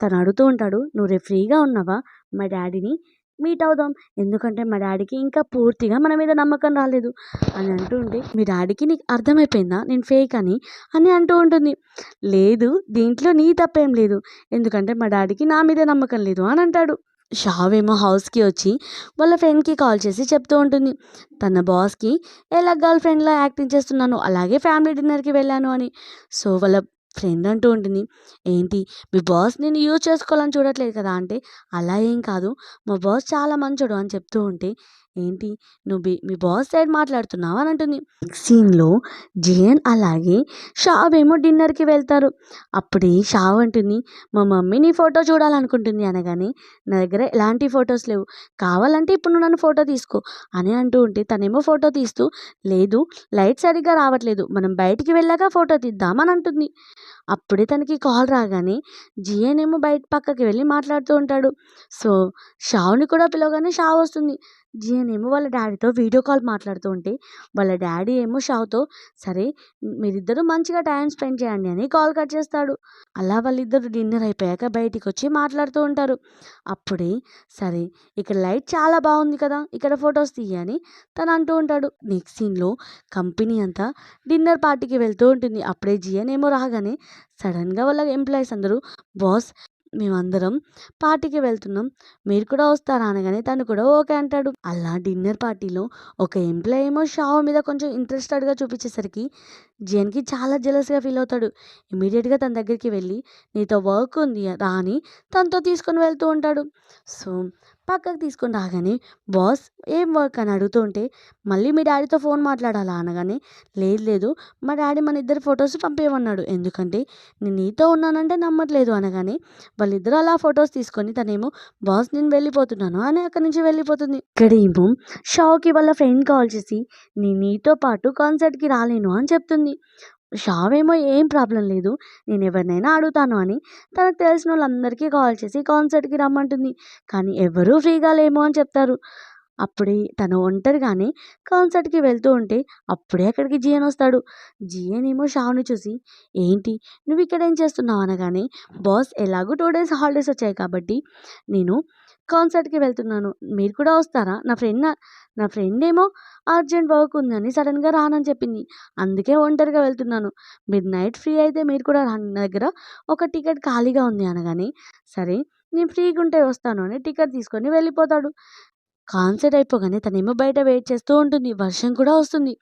తను అడుగుతూ ఉంటాడు, నువ్వు రేపు ఫ్రీగా ఉన్నావా, మా డాడీని మీట్ అవుదాం, ఎందుకంటే మా డాడీకి ఇంకా పూర్తిగా మన మీద నమ్మకం రాలేదు అని అంటూ ఉంటే, మీ డాడీకి నీకు అర్థమైపోయిందా నేను ఫేక్ అని అంటూ ఉంటుంది. లేదు, దీంట్లో నీ తప్పేం లేదు, ఎందుకంటే మా డాడీకి నా మీద నమ్మకం లేదు అని అంటాడు. షావేమో హౌస్కి వచ్చి వాళ్ళ ఫ్రెండ్కి కాల్ చేసి చెప్తూ ఉంటుంది, తన బాస్కి ఎలా గర్ల్ ఫ్రెండ్లా యాక్టింగ్ చేస్తున్నాను, అలాగే ఫ్యామిలీ డిన్నర్కి వెళ్ళాను అని. సో వాళ్ళ ఫ్రెండ్ అంటూ ఉంటుంది, ఏంటి మీ బాస్ నేను యూజ్ చేసుకోవాలని చూడట్లేదు కదా అంటే, అలా ఏం కాదు, మా బాస్ చాలా మంచోడు అని చెప్తూ ఉంటే, ఏంటి నువ్వు మీ బాస్ సైడ్ మాట్లాడుతున్నావు అని అంటుంది. నెక్స్ట్ సీన్లో జియన్ అలాగే షావ్ ఏమో డిన్నర్కి వెళ్తారు. అప్పుడే షావ్ అంటుంది, మా మమ్మీ నీ ఫోటో చూడాలనుకుంటుంది అనగానే, నా దగ్గర ఎలాంటి ఫొటోస్ లేవు, కావాలంటే ఇప్పుడు నువ్వు నన్ను ఫోటో తీసుకో అని అంటూ ఉంటే తనేమో ఫోటో తీస్తూ, లేదు లైట్ సరిగ్గా రావట్లేదు, మనం బయటికి వెళ్ళాక ఫోటో తీద్దామని అంటుంది. అప్పుడే తనకి కాల్ రాగానే జియన్ ఏమో బయట పక్కకి వెళ్ళి మాట్లాడుతూ ఉంటాడు. సో షావ్ని కూడా పిలవగానే షావ్ వస్తుంది. జియన్ ఏమో వాళ్ళ డాడీతో వీడియో కాల్ మాట్లాడుతూ ఉంటే వాళ్ళ డాడీ ఏమో షావ్తో, సరే మీరిద్దరూ మంచిగా టైం స్పెండ్ చేయండి అని కాల్ కట్ చేస్తాడు. అలా వాళ్ళిద్దరు డిన్నర్ అయిపోయాక బయటికి వచ్చి మాట్లాడుతూ ఉంటారు. అప్పుడే, సరే ఇక్కడ లైట్ చాలా బాగుంది కదా, ఇక్కడ ఫొటోస్ తీయని తను అంటూ ఉంటాడు. నెక్స్ట్ సీన్లో కంపెనీ అంతా డిన్నర్ పార్టీకి వెళ్తూ ఉంటుంది. అప్పుడే జియన్ ఏమో రాగానే సడన్గా వాళ్ళ ఎంప్లాయీస్ అందరూ, బాస్ మేమందరం పార్టీకి వెళ్తున్నాం, మీరు కూడా వస్తారా అనగానే తను కూడా ఓకే అంటాడు. అలా డిన్నర్ పార్టీలో ఒక ఎంప్లాయీ ఏమో షావ్ మీద కొంచెం ఇంట్రెస్టెడ్గా చూపించేసరికి జియన్కి చాలా జెలస్గా ఫీల్ అవుతాడు. ఇమీడియట్గా తన దగ్గరికి వెళ్ళి, నీతో వర్క్ ఉంది రా అని తనతో తీసుకొని వెళ్తూ ఉంటాడు. సో పక్కకు తీసుకొని రాగానే, బాస్ ఏం వర్క్ అని అడుగుతూ ఉంటే, మళ్ళీ మీ డాడీతో ఫోన్ మాట్లాడాలా అనగానే, లేదు లేదు మా డాడీ మన ఇద్దరు ఫొటోస్ పంపేయమన్నాడు, ఎందుకంటే నేను నీతో ఉన్నానంటే నమ్మట్లేదు అనగానే వాళ్ళిద్దరూ అలా ఫొటోస్ తీసుకొని తనేమో, బాస్ నేను వెళ్ళిపోతున్నాను అని అక్కడి నుంచి వెళ్ళిపోతుంది. ఇక్కడేమో షావ్కి వాళ్ళ ఫ్రెండ్ కాల్ చేసి, నేను నీతో పాటు కాన్సర్ట్కి రాలేను అని చెప్తుంది. షావేమో ఏం ప్రాబ్లం లేదు, నేను ఎవరినైనా అడుగుతాను అని తనకు తెలిసిన వాళ్ళందరికీ కాల్ చేసి కాన్సర్ట్కి రమ్మంటుంది. కానీ ఎవరూ ఫ్రీగా లేము అని చెప్తారు. అప్పుడే తను ఒంటరిగానే కాన్సర్ట్కి వెళ్తూ ఉంటే అప్పుడే అక్కడికి జియన్ వస్తాడు. జియన్ ఏమో షావ్ని చూసి, ఏంటి నువ్వు ఇక్కడ ఏం చేస్తున్నావు అనగానే, బాస్ ఎలాగో 2 days హాలిడేస్ వచ్చాయి కాబట్టి నేను కాన్సర్ట్కి వెళ్తున్నాను, మీరు కూడా వస్తారా, నా ఫ్రెండ్ ఏమో అర్జెంట్ వర్క్ ఉందని సడన్గా రానని చెప్పింది, అందుకే ఒంటరిగా వెళ్తున్నాను, మీరు నైట్ ఫ్రీ అయితే మీరు కూడా రండి, నా దగ్గర ఒక టికెట్ ఖాళీగా ఉంది అనగానే, సరే నేను ఫ్రీగా ఉంటే వస్తాను అని టికెట్ తీసుకొని వెళ్ళిపోతాడు. కాన్సర్ట్ అయిపోగానే తనేమో బయట వెయిట్ చేస్తూ ఉంటుంది. వర్షం కూడా వస్తుంది.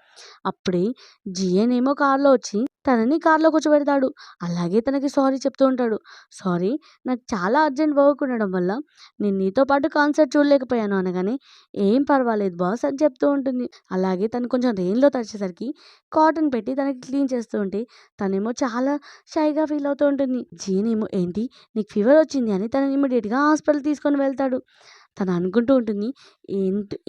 అప్పుడే జియన్ ఏమో కార్‌లో వచ్చి తనని కార్‌లో కూర్చోబెడతాడు. అలాగే తనకి సారీ చెప్తూ ఉంటాడు. "సారీ, నాకు చాలా అర్జెంట్ వర్క్ ఉండడం వల్ల నేను నీతో పాటు కాన్సర్ట్ చూడలేకపోయాను" అనగానే, "ఏం పర్వాలేదు బాస్" అని చెప్తూ ఉంటుంది. అలాగే తను కొంచెం రెయిన్‌లో తడిచేసరికి కాటన్ పెట్టి తనకి క్లీన్ చేస్తూ ఉంటే తనేమో చాలా షైగా ఫీల్ అవుతూ ఉంటుంది. జియన్ ఏమో, "ఏంటి నీకు ఫీవర్ వచ్చింది" అని తనని ఇమ్మీడియేట్‌గా హాస్పిటల్ తీసుకొని వెళ్తాడు. తను అనుకుంటూ ఉంటుంది,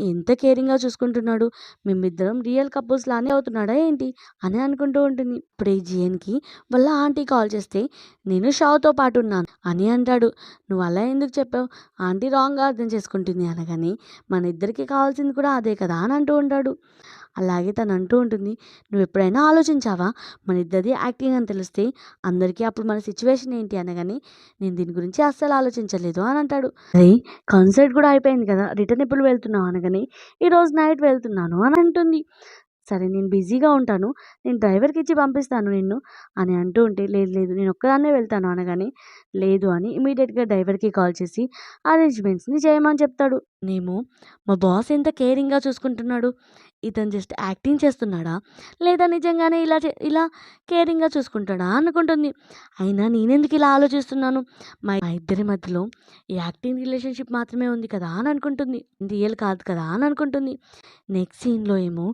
ఎంత కేరింగ్‌గా చూసుకుంటున్నాడు. మేమిద్దరం రియల్ కపుల్స్ లానే అవుతున్నాడా ఏంటి అని అనుకుంటూ ఉంటుంది. ఇప్పుడే జియన్‌కి వాళ్ళ ఆంటీ కాల్ చేస్తే, "నేను షావ్‌తో పాటు ఉన్నాను" అని అంటాడు. "నువ్వు అలా ఎందుకు చెప్పావు? ఆంటీ రాంగ్‌గా అర్థం చేసుకుంటుంది" అనగానే, "మన ఇద్దరికీ కావాల్సింది కూడా అదే కదా" అని అంటూ ఉంటాడు. అలాగే తను అంటూ ఉంటుంది, "నువ్వెప్పుడైనా ఆలోచించావా? మన ఇద్దరిది యాక్టింగ్ అని తెలిస్తే అందరికీ అప్పుడు మన సిచ్యువేషన్ ఏంటి" అనగానే, "నేను దీని గురించి అస్సలు ఆలోచించలేదు" అని అంటాడు. "అరే, కాన్సర్ట్ కూడా అయిపోయింది కదా! రిటర్న్ ఎప్పుడు వెళ్తున్నావు?" అనగానే, "ఈరోజు నైట్ వెళ్తున్నాను" అని అంటుంది. "సరే, నేను బిజీగా ఉంటాను. నేను డ్రైవర్‌కి ఇచ్చి పంపిస్తాను నిన్ను" అని అంటూ ఉంటే, "లేదు లేదు, నేను ఒక్కదాన్నే వెళ్తాను" అనగానే, "లేదు" అని ఇమ్మీడియేట్‌గా డ్రైవర్‌కి కాల్ చేసి అరేంజ్‌మెంట్స్‌ని చేయమని చెప్తాడు. "నేమో మా బాస్ ఎంత కేరింగ్‌గా చూసుకుంటున్నాడు. ఇతను జస్ట్ యాక్టింగ్ చేస్తున్నాడా? లేదా నిజంగానే ఇలా కేరింగ్‌గా చూసుకుంటాడా?" అనుకుంటుంది. అయినా నేనెందుకు ఇలా ఆలోచిస్తున్నాను? మా ఇద్దరి మధ్యలో యాక్టింగ్ రిలేషన్‌షిప్ మాత్రమే ఉంది కదా అని అనుకుంటుంది. రియల్ కాదు కదా అని అనుకుంటుంది. నెక్స్ట్ సీన్‌లో ఏమో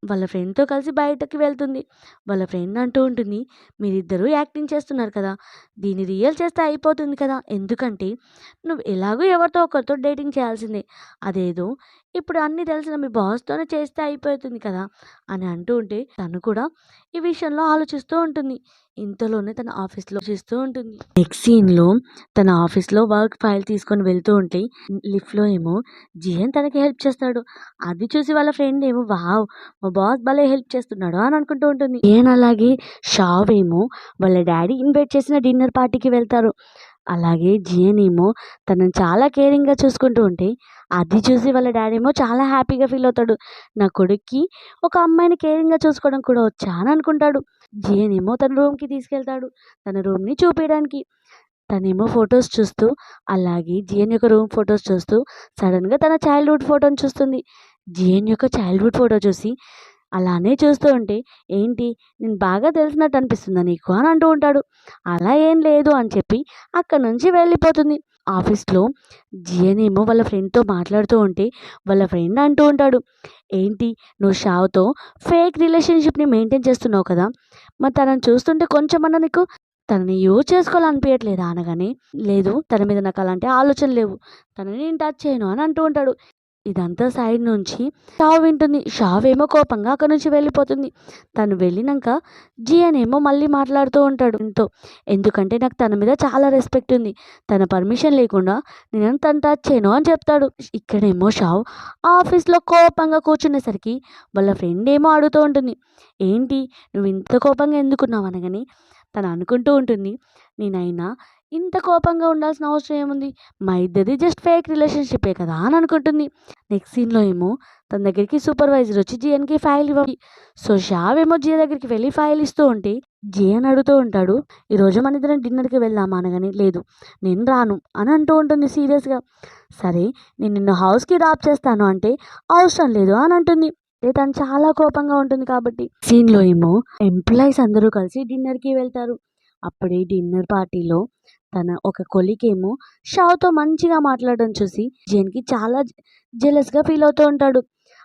వాళ్ళ ఫ్రెండ్‌తో కలిసి బయటకి వెళ్తుంది. వాళ్ళ ఫ్రెండ్ అంటూ ఉంటుంది, "మీరిద్దరూ యాక్టింగ్ చేస్తున్నారు కదా! దీన్ని రియల్ చేస్తే అయిపోతుంది కదా! ఎందుకంటే నువ్వు ఎలాగో ఎవరితో ఒకరితో డేటింగ్ చేయాల్సిందే. అదేదో ఇప్పుడు అన్నీ తెలిసిన మీ బాస్‌తోనే చేస్తే అయిపోతుంది కదా" అని అంటూ ఉంటే తను కూడా ఈ విషయంలో ఆలోచిస్తూ ఉంటుంది. ఇంతలోనే తన ఆఫీస్‌లో చేస్తూ ఉంటుంది. నెక్స్ట్ సీన్‌లో తన ఆఫీస్‌లో వర్క్ ఫైల్ తీసుకొని వెళ్తూ ఉంటే లిఫ్ట్‌లో ఏమో జియన్ తనకి హెల్ప్ చేస్తాడు. అది చూసి వాళ్ళ ఫ్రెండ్ ఏమో, "వావ్! మా బాస్ భలే హెల్ప్ చేస్తున్నాడు" అని అనుకుంటూ ఉంటుంది. జియన్ అలాగే షావ్ ఏమో వాళ్ళ డాడీ ఇన్వైట్ చేసిన డిన్నర్ పార్టీకి వెళ్తారు. అలాగే జియన్ ఏమో తనని చాలా కేరింగ్‌గా చూసుకుంటూ ఉంటే అది చూసి వాళ్ళ డాడీ ఏమో చాలా హ్యాపీగా ఫీల్ అవుతాడు. నా కొడుక్కి ఒక అమ్మాయిని కేరింగ్‌గా చూసుకోవడం కూడా వచ్చా అని అనుకుంటాడు. జియన్ ఏమో తన రూమ్‌కి తీసుకెళ్తాడు. తన రూమ్‌ని చూపియడానికి. తనేమో ఫోటోస్ చూస్తూ, అలాగే జియన్ యొక్క రూమ్ ఫోటోస్ చూస్తూ సడెన్‌గా తన చైల్డ్‌హుడ్ ఫోటోని చూస్తుంది. జియన్ యొక్క చైల్డ్‌హుడ్ ఫోటో చూసి అలానే చూస్తూ ఉంటే, "ఏంటి, నేను బాగా తెలిసినట్టు అనిపిస్తుందా నీకు?" అని అంటూ ఉంటాడు. "అలా ఏం లేదు" అని చెప్పి అక్కడి నుంచి వెళ్ళిపోతుంది. ఆఫీస్‌లో జియన్ ఏమో వాళ్ళ ఫ్రెండ్‌తో మాట్లాడుతూ ఉంటే వాళ్ళ ఫ్రెండ్ అంటూ ఉంటాడు, "ఏంటి, నువ్వు షావ్‌తో ఫేక్ రిలేషన్‌షిప్‌ని మెయింటైన్ చేస్తున్నావు కదా! మరి తనని చూస్తుంటే కొంచెమన్నా నీకు తనని యూజ్ చేసుకోవాలనిపియట్లేదా?" అనగానే, "లేదు, తన మీద నాకు అలాంటి ఆలోచనలు లేవు. తనని నేను టచ్ చేయను" అని అంటూ ఉంటాడు. ఇదంతా సైడ్ నుంచి షావ్ వింటుంది. షావ్ ఏమో కోపంగా అక్కడి నుంచి వెళ్ళిపోతుంది. తను వెళ్ళినంక జియన్ ఏమో మళ్ళీ మాట్లాడుతూ ఉంటాడు ఎంతో. "ఎందుకంటే నాకు తన మీద చాలా రెస్పెక్ట్ ఉంది. తన పర్మిషన్ లేకుండా నేను తను టచ్ చేయను" అని చెప్తాడు. ఇక్కడేమో షావ్ ఆఫీస్‌లో కోపంగా కూర్చునేసరికి వాళ్ళ ఫ్రెండ్ ఏమో అడుగుతూ ఉంటుంది, "ఏంటి, నువ్వు ఇంత కోపంగా ఎందుకున్నావు?" అనగానే తను అనుకుంటూ ఉంటుంది, "నేనైనా ఇంత కోపంగా ఉండాల్సిన అవసరం ఏముంది? మా ఇద్దరిది జస్ట్ ఫేక్ రిలేషన్‌షిప్పే కదా" అని అనుకుంటుంది. నెక్స్ట్ సీన్‌లో ఏమో తన దగ్గరికి సూపర్వైజర్ వచ్చి జియన్‌కి ఫైల్ ఇవ్వాలి. సో, షావ్ ఏమో జియా దగ్గరికి వెళ్ళి ఫైల్ ఇస్తూ ఉంటే జియన్ అడుగుతూ ఉంటాడు, "ఈరోజు మనిద్దరం డిన్నర్‌కి వెళ్దామా?" అనగానే, "లేదు, నేను రాను" అని అంటూ ఉంటుంది సీరియస్‌గా. "సరే, నేను నిన్ను హౌస్‌కి డ్రాప్ చేస్తాను" అంటే, "అవసరం లేదు" అని అంటుంది. తను చాలా కోపంగా ఉంటుంది కాబట్టి. సీన్‌లో ఏమో ఎంప్లాయీస్ అందరూ కలిసి డిన్నర్‌కి వెళ్తారు. అప్పుడే డిన్నర్ పార్టీలో తన ఒక కొలీగ్ ఏమో షావ్‌తో మంచిగా మాట్లాడడం చూసి జియన్‌కి చాలా జెలస్‌గా ఫీల్ అవుతూ ఉంటాడు.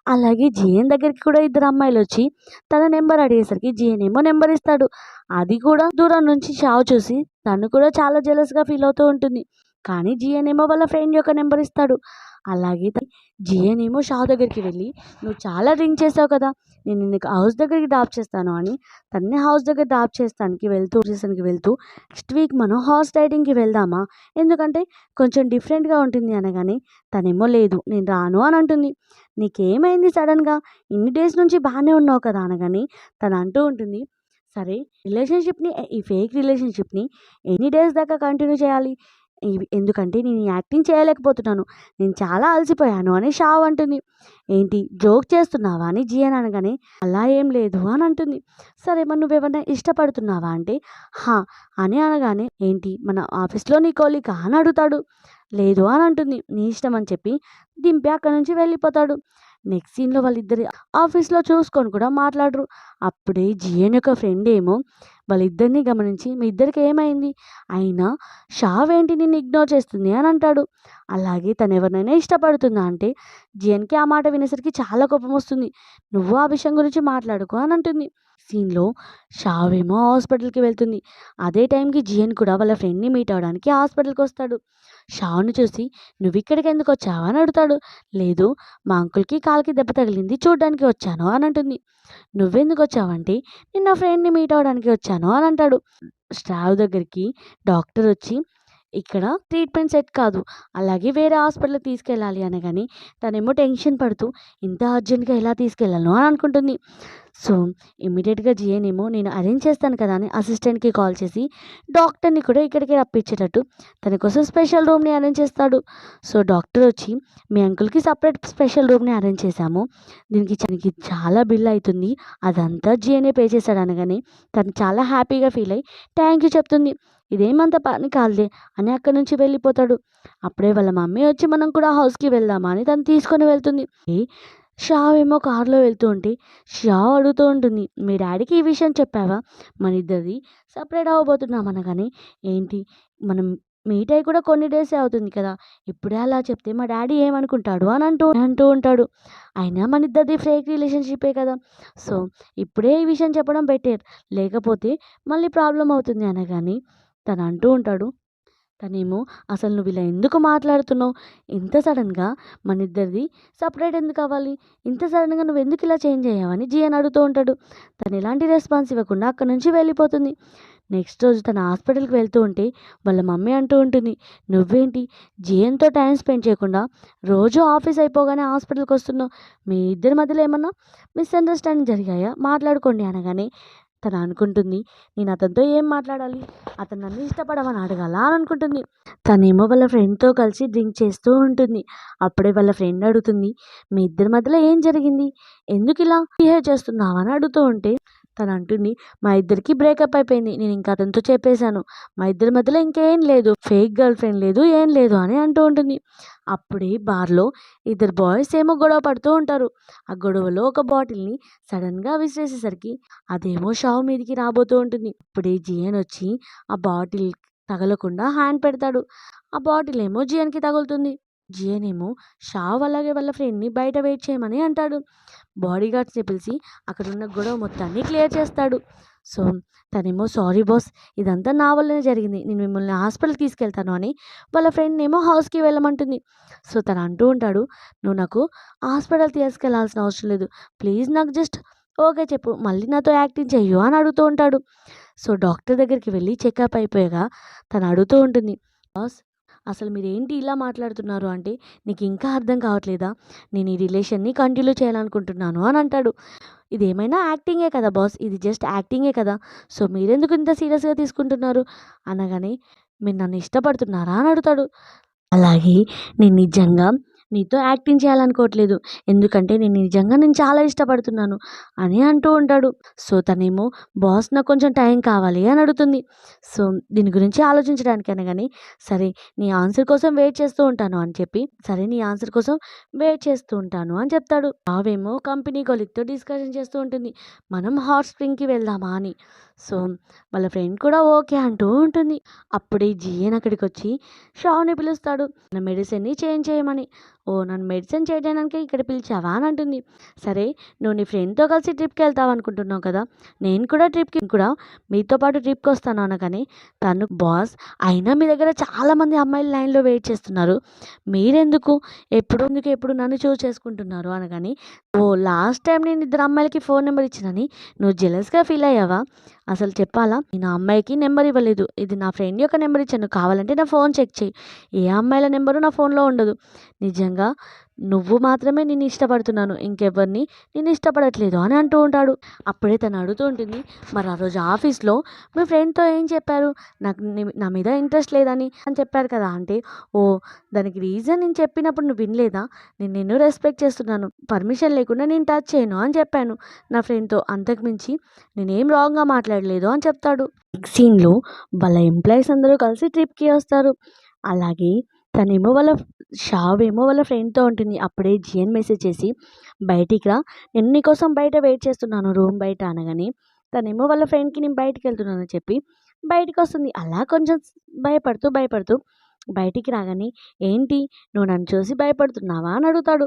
అలాగే జియన్ దగ్గరికి కూడా ఇద్దరు అమ్మాయిలొచ్చి తన నెంబర్ అడిగేసరికి జియన్ ఏమో నెంబర్ ఇస్తాడు. అది కూడా దూరం నుంచి షావ్ చూసి తను కూడా చాలా జెలస్‌గా ఫీల్ అవుతూ ఉంటుంది. కానీ జియన్ ఏమో వాళ్ళ ఫ్రెండ్ యొక్క నెంబర్ ఇస్తాడు. అలాగే జియన్ ఏమో షావ్ దగ్గరికి వెళ్ళి, "నువ్వు చాలా డ్రింక్ చేసావు కదా! నేను నిన్ను హౌస్ దగ్గరికి డ్రాప్ చేస్తాను" అని తనని హౌస్ దగ్గర డ్రాప్ చేస్తానికి వెళ్తూ, "నెక్స్ట్ వీక్ మనం హార్స్ రైడింగ్‌కి వెళ్దామా? ఎందుకంటే కొంచెం డిఫరెంట్‌గా ఉంటుంది" అనగానే తనేమో, "లేదు, నేను రాను" అని అంటుంది. "నీకేమైంది సడెన్‌గా? ఇన్ని డేస్ నుంచి బాగానే ఉన్నావు కదా!" అనగానే తను అంటూ ఉంటుంది, "సరే, ఈ ఫేక్ రిలేషన్‌షిప్‌ని ఎన్ని డేస్ దాకా కంటిన్యూ చేయాలి? ఎందుకంటే నేను యాక్టింగ్ చేయలేకపోతున్నాను. నేను చాలా అలసిపోయాను" అని షావ్ అంటుంది. "ఏంటి, జోక్ చేస్తున్నావా?" అని జియన్ అనగానే, "అలా ఏం లేదు" అని అంటుంది. "సరే, మరి నువ్వెవరినైనా ఇష్టపడుతున్నావా?" అంటే, "హా" అని అనగానే, "ఏంటి, మన ఆఫీస్‌లో నీ కొలీగా?" అని అడుగుతాడు. లేదు అని అంటుంది. నీ ఇష్టం అని చెప్పి దింపి అక్కడి నుంచి వెళ్ళిపోతాడు. నెక్స్ట్ సీన్‌లో వాళ్ళిద్దరి ఆఫీస్‌లో చూసుకొని కూడా మాట్లాడరు. అప్పుడే జియన్ యొక్క ఫ్రెండ్ ఏమో వాళ్ళిద్దరిని గమనించి మీ ఇద్దరికి ఏమైంది? అయినా షావ్ ఏంటి నిన్ను ఇగ్నోర్ చేస్తుంది అని అంటాడు. అలాగే తను ఎవరినైనా ఇష్టపడుతుందా అంటే జియన్‌కి ఆ మాట వినేసరికి చాలా కోపం వస్తుంది. నువ్వు ఆ విషయం గురించి మాట్లాడుకో అని అంటుంది. సీన్‌లో షావ్ ఏమో హాస్పిటల్‌కి వెళ్తుంది. అదే టైంకి జియన్ కూడా వాళ్ళ ఫ్రెండ్‌ని మీట్ అవ్వడానికి హాస్పిటల్‌కి వస్తాడు. షావ్‌ని చూసి నువ్విక్కడికి ఎందుకు వచ్చావు అని అడుగుతాడు. లేదు మా అంకుల్‌కి కాలికి దెబ్బ తగిలింది చూడ్డానికి వచ్చాను అని అంటుంది. నువ్వెందుకు వచ్చావంటే నేను నా ఫ్రెండ్‌ని మీట్ అవ్వడానికి వచ్చాను అని అంటాడు. శ్రావ్ దగ్గరికి డాక్టర్ వచ్చి ఇక్కడ ట్రీట్మెంట్ సెట్ కాదు, అలాగే వేరే హాస్పిటల్‌కి తీసుకెళ్ళాలి అనగానే తనేమో టెన్షన్ పడుతూ ఇంత అర్జెంట్‌గా ఎలా తీసుకెళ్ళాను అని అనుకుంటుంది. సో, ఇమ్మీడియేట్‌గా జిఎన్ ఏమో నేను అరేంజ్ చేస్తాను కదా అని అసిస్టెంట్‌కి కాల్ చేసి డాక్టర్‌ని కూడా ఇక్కడికి రప్పించేటట్టు తన కోసం స్పెషల్ రూమ్‌ని అరేంజ్ చేస్తాడు. సో, డాక్టర్ వచ్చి మీ అంకుల్‌కి సెపరేట్ స్పెషల్ రూమ్‌ని అరేంజ్ చేశాము. దీనికి చాలా బిల్ అయితుంది. అదంతా జిఎనే పే చేశాడు అనగానే తను చాలా హ్యాపీగా ఫీల్ అయ్యి థ్యాంక్ యూ చెప్తుంది. ఇదేమంత పని కాదులే అని అక్కడి నుంచి వెళ్ళిపోతాడు. అప్పుడే వాళ్ళ మమ్మీ వచ్చి మనం కూడా హౌస్‌కి వెళ్దామా అని తను తీసుకొని వెళ్తుంది. షావ్ ఏమో కారులో వెళ్తూ ఉంటే షావ్ అడుగుతూ ఉంటుంది. మీ డాడీకి ఈ విషయం చెప్పావా? మనిద్దరిది సెపరేట్ అవ్వబోతున్నాం అనగానే ఏంటి మనం మీట్ అయ్యి కూడా కొన్ని డేసే అవుతుంది కదా! ఇప్పుడే అలా చెప్తే మా డాడీ ఏమనుకుంటాడు అని అంటూ ఉంటాడు. అయినా మనిద్దరిది ఫేక్ రిలేషన్‌షిప్పే కదా! సో, ఇప్పుడే ఈ విషయం చెప్పడం బెటర్. లేకపోతే మళ్ళీ ప్రాబ్లమ్ అవుతుంది అనగానే తను అంటూ ఉంటాడు. తనేమో అసలు నువ్వు ఇలా ఎందుకు మాట్లాడుతున్నావు? ఇంత సడన్‌గా మనిద్దరిది సెపరేట్ ఎందుకు అవ్వాలి? ఇంత సడన్‌గా నువ్వు ఎందుకు ఇలా చేంజ్ అయ్యావని జియన్ అడుగుతూ ఉంటాడు. తను ఎలాంటి రెస్పాన్స్ ఇవ్వకుండా అక్కడి నుంచి వెళ్ళిపోతుంది. నెక్స్ట్ రోజు తను హాస్పిటల్‌కి వెళ్తూ ఉంటే వాళ్ళ మమ్మీ అంటూ ఉంటుంది. నువ్వేంటి జియన్‌తో టైమ్ స్పెండ్ చేయకుండా రోజు ఆఫీస్ అయిపోగానే హాస్పిటల్‌కి వస్తున్నావు. మీ ఇద్దరి మధ్యలో ఏమన్నా మిస్‌అండర్‌స్టాండింగ్ జరిగాయా? మాట్లాడుకోండి అనగానే తను అనుకుంటుంది. నేను అతనితో ఏం మాట్లాడాలి? అతను నన్ను ఇష్టపడమని అడగాలా అని అనుకుంటుంది. తనేమో వాళ్ళ ఫ్రెండ్‌తో కలిసి డ్రింక్ చేస్తూ ఉంటుంది. అప్పుడే వాళ్ళ ఫ్రెండ్ అడుగుతుంది. మీ ఇద్దరి మధ్యలో ఏం జరిగింది? ఎందుకిలా బిహేవ్ చేస్తున్నావు అని అడుగుతూ ఉంటే తను అంటుంది. మా ఇద్దరికి బ్రేకప్ అయిపోయింది. నేను ఇంకా అతనితో చెప్పేశాను. మా ఇద్దరి మధ్యలో ఇంకేం లేదు. ఫేక్ గర్ల్ ఫ్రెండ్ లేదు, ఏం లేదు అని అంటూ ఉంటుంది. అప్పుడే బార్‌లో ఇద్దరు బాయ్స్ ఏమో గొడవ పడుతూ ఉంటారు. ఆ గొడవలో ఒక బాటిల్‌ని సడన్‌గా విసిరేసేసరికి అదేమో షావ్ మీదకి రాబోతూ ఉంటుంది. అప్పుడే జియన్ వచ్చి ఆ బాటిల్ తగలకుండా హ్యాండ్ పెడతాడు. ఆ బాటిల్ ఏమో జియన్‌కి తగులుతుంది. జియన్ ఏమో షావ్ అలాగే వాళ్ళ ఫ్రెండ్‌ని బయట వెయిట్ చేయమని అంటాడు. బాడీగార్డ్స్‌ని పిలిచి అక్కడున్న గొడవ మొత్తాన్ని క్లియర్ చేస్తాడు. సో, తనేమో సారీ బాస్, ఇదంతా నా వల్లనే జరిగింది. నేను మిమ్మల్ని హాస్పిటల్‌కి తీసుకెళ్తాను అని వాళ్ళ ఫ్రెండ్‌నేమో హౌస్‌కి వెళ్ళమంటుంది. సో, తను అంటూ ఉంటాడు. నువ్వు నాకు హాస్పిటల్ తీసుకెళ్లాల్సిన అవసరం లేదు. ప్లీజ్ నాకు జస్ట్ ఓకే చెప్పు. మళ్ళీ నాతో యాక్టింగ్ చెయ్యు అని అడుగుతూ ఉంటాడు. సో, డాక్టర్ దగ్గరికి వెళ్ళి చెకప్ అయిపోయాక తను అడుగుతూ ఉంటుంది. బాస్, అసలు మీరేంటి ఇలా మాట్లాడుతున్నారు అంటే నీకు ఇంకా అర్థం కావట్లేదా? నేను ఈ రిలేషన్‌ని కంటిన్యూ చేయాలనుకుంటున్నాను అని అంటాడు. ఇదేమైనా యాక్టింగే కదా బాస్! ఇది జస్ట్ యాక్టింగే కదా! సో, మీరెందుకు ఇంత సీరియస్‌గా తీసుకుంటున్నారు? అనగానే మీరు నన్ను ఇష్టపడుతున్నారా అని అడుగుతాడు. అలాగే నేను నిజంగా నీతో యాక్టింగ్ చేయాలనుకోవట్లేదు. ఎందుకంటే నేను చాలా ఇష్టపడుతున్నాను అని అంటూ ఉంటాడు. సో, తనేమో బాస్ నాకు కొంచెం టైం కావాలి అని అడుగుతుంది. సో, దీని గురించి ఆలోచించడానికి అనగానే సరే నీ ఆన్సర్ కోసం వెయిట్ చేస్తూ ఉంటాను అని చెప్పి సరే నీ ఆన్సర్ కోసం వెయిట్ చేస్తూ ఉంటాను అని చెప్తాడు. ఆవేమో కంపెనీ కొలీగ్‌తో డిస్కషన్ చేస్తూ ఉంటుంది. మనం హాట్ స్ప్రింగ్‌కి వెళ్దామా అని. సో, వాళ్ళ ఫ్రెండ్ కూడా ఓకే అంటూ ఉంటుంది. అప్పుడే జిఎన్ అక్కడికొచ్చి షావ్‌ని పిలుస్తాడు. నా మెడిసిన్‌ని చేంజ్ చేయమని. ఓహ్! నన్ను మెడిసిన్ చేయడానికే ఇక్కడ పిలిచావా అని అంటుంది. సరే నువ్వు నీ ఫ్రెండ్‌తో కలిసి ట్రిప్‌కెళ్తావు అనుకుంటున్నావు కదా! నేను కూడా మీతో పాటు ట్రిప్‌కొస్తాను అనగానే తను బాస్, అయినా మీ దగ్గర చాలామంది అమ్మాయిలు లైన్‌లో వెయిట్ చేస్తున్నారు. మీరెందుకు ఎప్పుడు నన్ను చూజ్ చేసుకుంటున్నారు అనగానే ఓహ్! లాస్ట్ టైమ్ నేను ఇద్దరు అమ్మాయిలకి ఫోన్ నంబర్ ఇచ్చానని నువ్వు జెలస్‌గా ఫీల్ అయ్యావా? అసలు చెప్పాలా? నేను ఆ అమ్మాయికి నెంబర్ ఇవ్వలేదు. ఇది నా ఫ్రెండ్ యొక్క నెంబర్ ఇచ్చాను. కావాలంటే నా ఫోన్ చెక్ చెయి. ఏ అమ్మాయిల నెంబరు నా ఫోన్‌లో ఉండదు. నిజంగా నువ్వు మాత్రమే నిన్ను ఇష్టపడుతున్నాను. ఇంకెవ్వరిని నేను ఇష్టపడట్లేదు అని అంటూ ఉంటాడు. అప్పుడే తను అడుగుతూ ఉంటుంది. మరి ఆ రోజు ఆఫీస్‌లో మీ ఫ్రెండ్‌తో ఏం చెప్పారు? నాకు నా మీద ఇంట్రెస్ట్ లేదని అని చెప్పారు కదా! అంటే ఓహ్! దానికి రీజన్ నేను చెప్పినప్పుడు నువ్వు వినలేదా? నేను నిన్ను రెస్పెక్ట్ చేస్తున్నాను. పర్మిషన్ లేకుండా నేను టచ్ చేయను అని చెప్పాను నా ఫ్రెండ్‌తో. అంతకు మించి నేనేం రాంగ్‌గా మాట్లాడలేదు అని చెప్తాడు. నెక్స్ట్ సీన్‌లో వాళ్ళ ఎంప్లాయీస్ అందరూ కలిసి ట్రిప్‌కి వస్తారు. అలాగే తనేమో వాళ్ళ షావేమో వాళ్ళ ఫ్రెండ్‌తో ఉంటుంది. అప్పుడే జియన్ మెసేజ్ చేసి, "బయటికి రా, నేను నీకోసం బయట వెయిట్ చేస్తున్నాను రూమ్ బయట" అనగానే, తనేమో వాళ్ళ ఫ్రెండ్‌కి నేను బయటికెళ్తున్నానని చెప్పి బయటికొస్తుంది. అలా కొంచెం భయపడుతూ బయటికి రాగానే, "ఏంటి, నువ్వు నన్ను చూసి భయపడుతున్నావా?" అని అడుగుతాడు.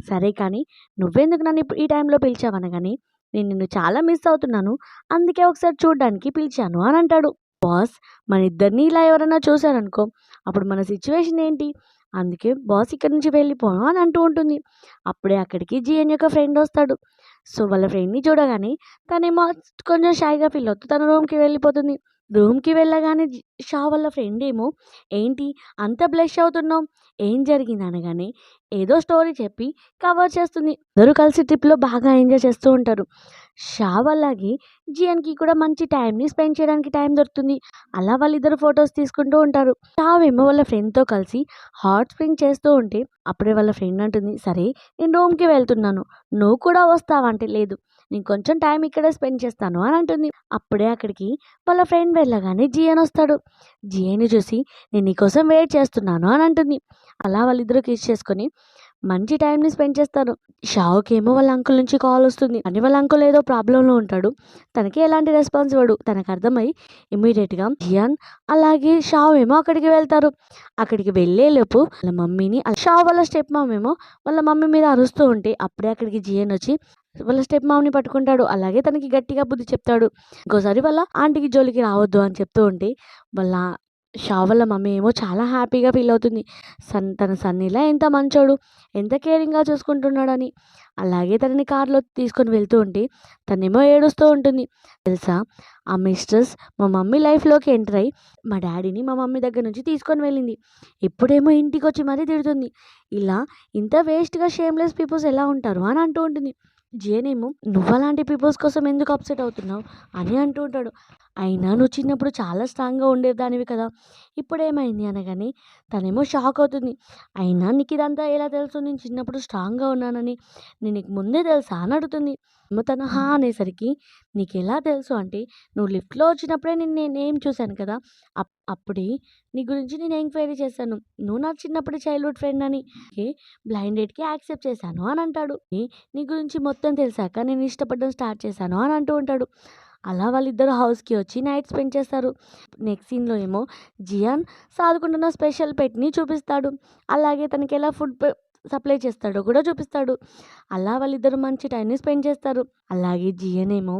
"సరే కానీ నువ్వెందుకు నన్ను ఇప్పుడు ఈ టైంలో పిలిచావు?" అనగానే, "నేను నిన్ను చాలా మిస్ అవుతున్నాను. అందుకే ఒకసారి చూడ్డానికి పిలిచాను" అని అంటాడు. బాస్, మనిద్దరిని ఇలా ఎవరైనా చూసారనుకో, అప్పుడు మన సిట్యుయేషన్ ఏంటి? అందుకే బాస్ ఇక్కడి నుంచి వెళ్ళిపోను అని అంటూ ఉంటుంది. అప్పుడే అక్కడికి జిఎన్ యొక్క ఫ్రెండ్ వస్తాడు. సో, వాళ్ళ ఫ్రెండ్‌ని చూడగానే తనేమో కొంచెం షైగా ఫీల్ అవుతూ తన రూమ్‌కి వెళ్ళిపోతుంది. రూమ్‌కి వెళ్ళగానే షా వాళ్ళ ఫ్రెండ్ ఏమో, "ఏంటి అంత బ్లష్ అవుతున్నావు? ఏం జరిగింది?" అనగానే ఏదో స్టోరీ చెప్పి కవర్ చేస్తుంది. ఇద్దరు కలిసి ట్రిప్‌లో బాగా ఎంజాయ్ చేస్తూ ఉంటారు. షా వాళ్ళకి జియన్‌కి కూడా మంచి టైమ్‌ని స్పెండ్ చేయడానికి టైం దొరుకుతుంది. అలా వాళ్ళిద్దరు ఫోటోస్ తీసుకుంటూ ఉంటారు. షావేమో వాళ్ళ ఫ్రెండ్‌తో కలిసి హాట్ స్ప్రింగ్ చేస్తూ ఉంటే అప్పుడే వాళ్ళ ఫ్రెండ్ అంటుంది, "సరే నేను రూమ్‌కి వెళ్తున్నాను. నువ్వు కూడా వస్తావా?" అంటే, "లేదు, నేను కొంచెం టైం ఇక్కడే స్పెండ్ చేస్తాను" అని అంటుంది. అప్పుడే అక్కడికి వాళ్ళ ఫ్రెండ్ వెళ్ళగానే జియన్ వస్తాడు. జియన్‌ని చూసి, "నేను నీకోసం వెయిట్ చేస్తున్నాను" అని అంటుంది. అలా వాళ్ళిద్దరూ కిస్ చేసుకొని మంచి టైంని స్పెండ్ చేస్తారు. షావుకేమో వాళ్ళ అంకుల్ నుంచి కాల్ వస్తుంది. కానీ వాళ్ళ అంకుల్ ఏదో ప్రాబ్లంలో ఉంటాడు. తనకి ఎలాంటి రెస్పాన్స్ ఇవ్వడు. తనకు అర్థమై ఇమ్మీడియేట్‌గా జియాన్ అలాగే షావ్ ఏమో అక్కడికి వెళ్తారు. అక్కడికి వెళ్ళేలోపు వాళ్ళ మమ్మీని షావ్ వాళ్ళ స్టెప్ మామ్ ఏమో వాళ్ళ మమ్మీ మీద అరుస్తూ ఉంటే అప్పుడే అక్కడికి జియాన్ వచ్చి వాళ్ళ స్టెప్ మామ్‌ని పట్టుకుంటాడు. అలాగే తనకి గట్టిగా బుద్ధి చెప్తాడు. ఇంకోసారి వాళ్ళ ఆంటీకి జోలికి రావద్దు అని చెప్తూ ఉంటే వాళ్ళ షా వాళ్ళ మమ్మీ ఏమో చాలా హ్యాపీగా ఫీల్ అవుతుంది. తన సన్నీలా ఎంత మంచోడు, ఎంత కేరింగ్‌గా చూసుకుంటున్నాడని. అలాగే తనని కార్‌లో తీసుకొని వెళ్తూ ఉంటే తనేమో ఏడుస్తూ ఉంటుంది. తెలుసా, ఆ మిస్ట్రెస్ మా మమ్మీ లైఫ్‌లోకి ఎంటర్ అయ్యి మా డ్యాడీని మా మమ్మీ దగ్గర నుంచి తీసుకొని వెళ్ళింది. ఇప్పుడేమో ఇంటికొచ్చి మరీ తిడుతుంది. ఇలా ఇంత వేస్ట్‌గా షేమ్‌లెస్ పీపుల్స్ ఎలా ఉంటారు అని అంటూ ఉంటుంది. జేనేమో, "నువ్వలాంటి పీపుల్స్ కోసం ఎందుకు అప్సెట్ అవుతున్నావు?" అని అంటూ ఉంటాడు. "అయినా నువ్వు చిన్నప్పుడు చాలా స్ట్రాంగ్‌గా ఉండేదానివి కదా! ఇప్పుడేమైంది?" అనగానే తనేమో షాక్ అవుతుంది. "అయినా నీకిదంతా ఎలా తెలుసు నేను చిన్నప్పుడు స్ట్రాంగ్‌గా ఉన్నానని? నేను నీకు ముందే తెలుసా?" అని అడుగుతుంది. ఏమో తను హా అనేసరికి, "నీకెలా తెలుసు?" అంటే, "నువ్వు లిఫ్ట్‌లో వచ్చినప్పుడే నేనేం చూశాను కదా! అప్పుడే నీ గురించి నేను ఎంక్వైరీ చేశాను. నువ్వు నా చిన్నప్పటి చైల్డ్‌హుడ్ ఫ్రెండ్ అని. బ్లైండ్ డేట్‌కి యాక్సెప్ట్ చేశాను" అని అంటాడు. నీ గురించి మొత్తం తెలిసాక నేను ఇష్టపడడం స్టార్ట్ చేశాను" అని అంటూ ఉంటాడు. అలా వాళ్ళిద్దరూ హౌస్‌కి వచ్చి నైట్ స్పెండ్ చేస్తారు. నెక్స్ట్ సీన్‌లో ఏమో జియాన్ సాదుకుంటున్న స్పెషల్ పెట్‌ని చూపిస్తాడు. అలాగే తనకి ఎలా ఫుడ్ సప్లై చేస్తాడో కూడా చూపిస్తాడు. అలా వాళ్ళిద్దరూ మంచి టైంని స్పెండ్ చేస్తారు. అలాగే జియన్ ఏమో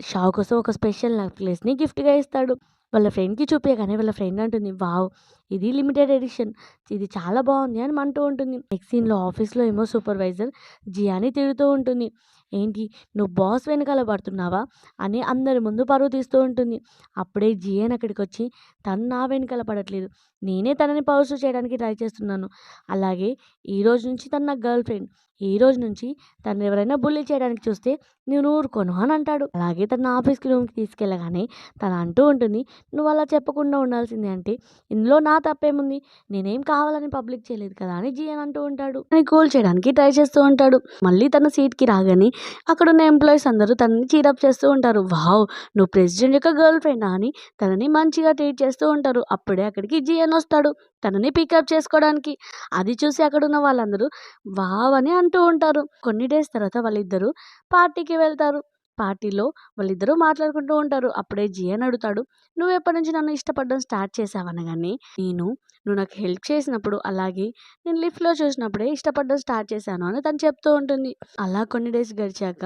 షా కోసం ఒక స్పెషల్ నెక్లెస్‌ని గిఫ్ట్‌గా ఇస్తాడు. వాళ్ళ ఫ్రెండ్‌కి చూపియగానే వాళ్ళ ఫ్రెండ్ అంటుంది, "వావ్! ఇది లిమిటెడ్ ఎడిషన్. ఇది చాలా బాగుంది" అని అంటూ ఉంటుంది. నెక్స్ట్ సీన్‌లో ఆఫీస్‌లో ఏమో సూపర్వైజర్ జియాని తిడుతూ ఉంటుంది. "ఏంటి, నువ్వు బాస్ వెనకాల పడుతున్నావా?" అని అందరి ముందు పరువు తీస్తూ ఉంటుంది. అప్పుడే జియాన్ అక్కడికొచ్చి, "తను నా వెనకాల పడట్లేదు. నేనే తనని పర్సూ చేయడానికి ట్రై చేస్తున్నాను. అలాగే ఈరోజు నుంచి తను నా గర్ల్ ఫ్రెండ్. ఈరోజు నుంచి తనని ఎవరైనా బుల్లీ చేయడానికి చూస్తే నేను ఊరుకోను" అని అంటాడు. అలాగే తన ఆఫీస్‌కి రూమ్‌కి తీసుకెళ్ళగానే తను అంటూ ఉంటుంది, "నువ్వు అలా చెప్పకుండా ఉండాల్సింది" అంటే, "ఇందులో నా తప్పేముంది? నేనేం కావాలని పబ్లిక్ చేయలేదు కదా" అని జియాన్ అంటూ ఉంటాడు. తనని కూల్ చేయడానికి ట్రై చేస్తూ ఉంటాడు. మళ్ళీ తన సీట్‌కి రాగానే అక్కడున్న ఎంప్లాయీస్ అందరూ తనని చీరప్ చేస్తూ ఉంటారు. "వావ్! నువ్వు ప్రెసిడెంట్ యొక్క గర్ల్ ఫ్రెండా?" అని తనని మంచిగా ట్రీట్ చేస్తూ ఉంటారు. అప్పుడే అక్కడికి జియాన్ వస్తాడు తనని పికప్ చేసుకోవడానికి. అది చూసి అక్కడున్న వాళ్ళందరూ వావ్! అని అంటూ ఉంటారు. కొన్ని డేస్ తర్వాత వాళ్ళిద్దరూ పార్టీకి వెళ్తారు. పార్టీలో వాళ్ళిద్దరూ మాట్లాడుకుంటూ ఉంటారు. అప్పుడే జియాన్ అడుగుతాడు, "నువ్వెప్పటి నుంచి నన్ను ఇష్టపడడం స్టార్ట్ చేశావు?" అనగానే, "నువ్వు నాకు హెల్ప్ చేసినప్పుడు, అలాగే నేను లిఫ్ట్‌లో చూసినప్పుడే ఇష్టపడడం స్టార్ట్ చేశాను" అని తను చెప్తూ ఉంటుంది. అలా కొన్ని డేస్ గడిచాక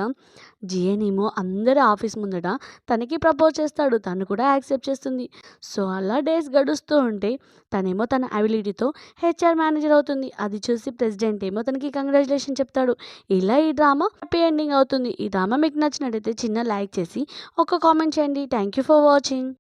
జియాన్ ఏమో అందరి ఆఫీస్ ముందట తనకి ప్రపోజ్ చేస్తాడు. తను కూడా యాక్సెప్ట్ చేస్తుంది. సో, అలా డేస్ గడుస్తూ ఉంటే తనేమో తన అబిలిటీతో హెచ్ఆర్ మేనేజర్ అవుతుంది. అది చూసి ప్రెసిడెంట్ ఏమో తనకి కంగ్రాచ్యులేషన్ చెప్తాడు. ఇలా ఈ డ్రామా హ్యాపీ ఎండింగ్ అవుతుంది. ఈ డ్రామా మీకు నచ్చినట్టయితే చిన్న లైక్ చేసి ఒక కామెంట్ చేయండి. Thank you for watching.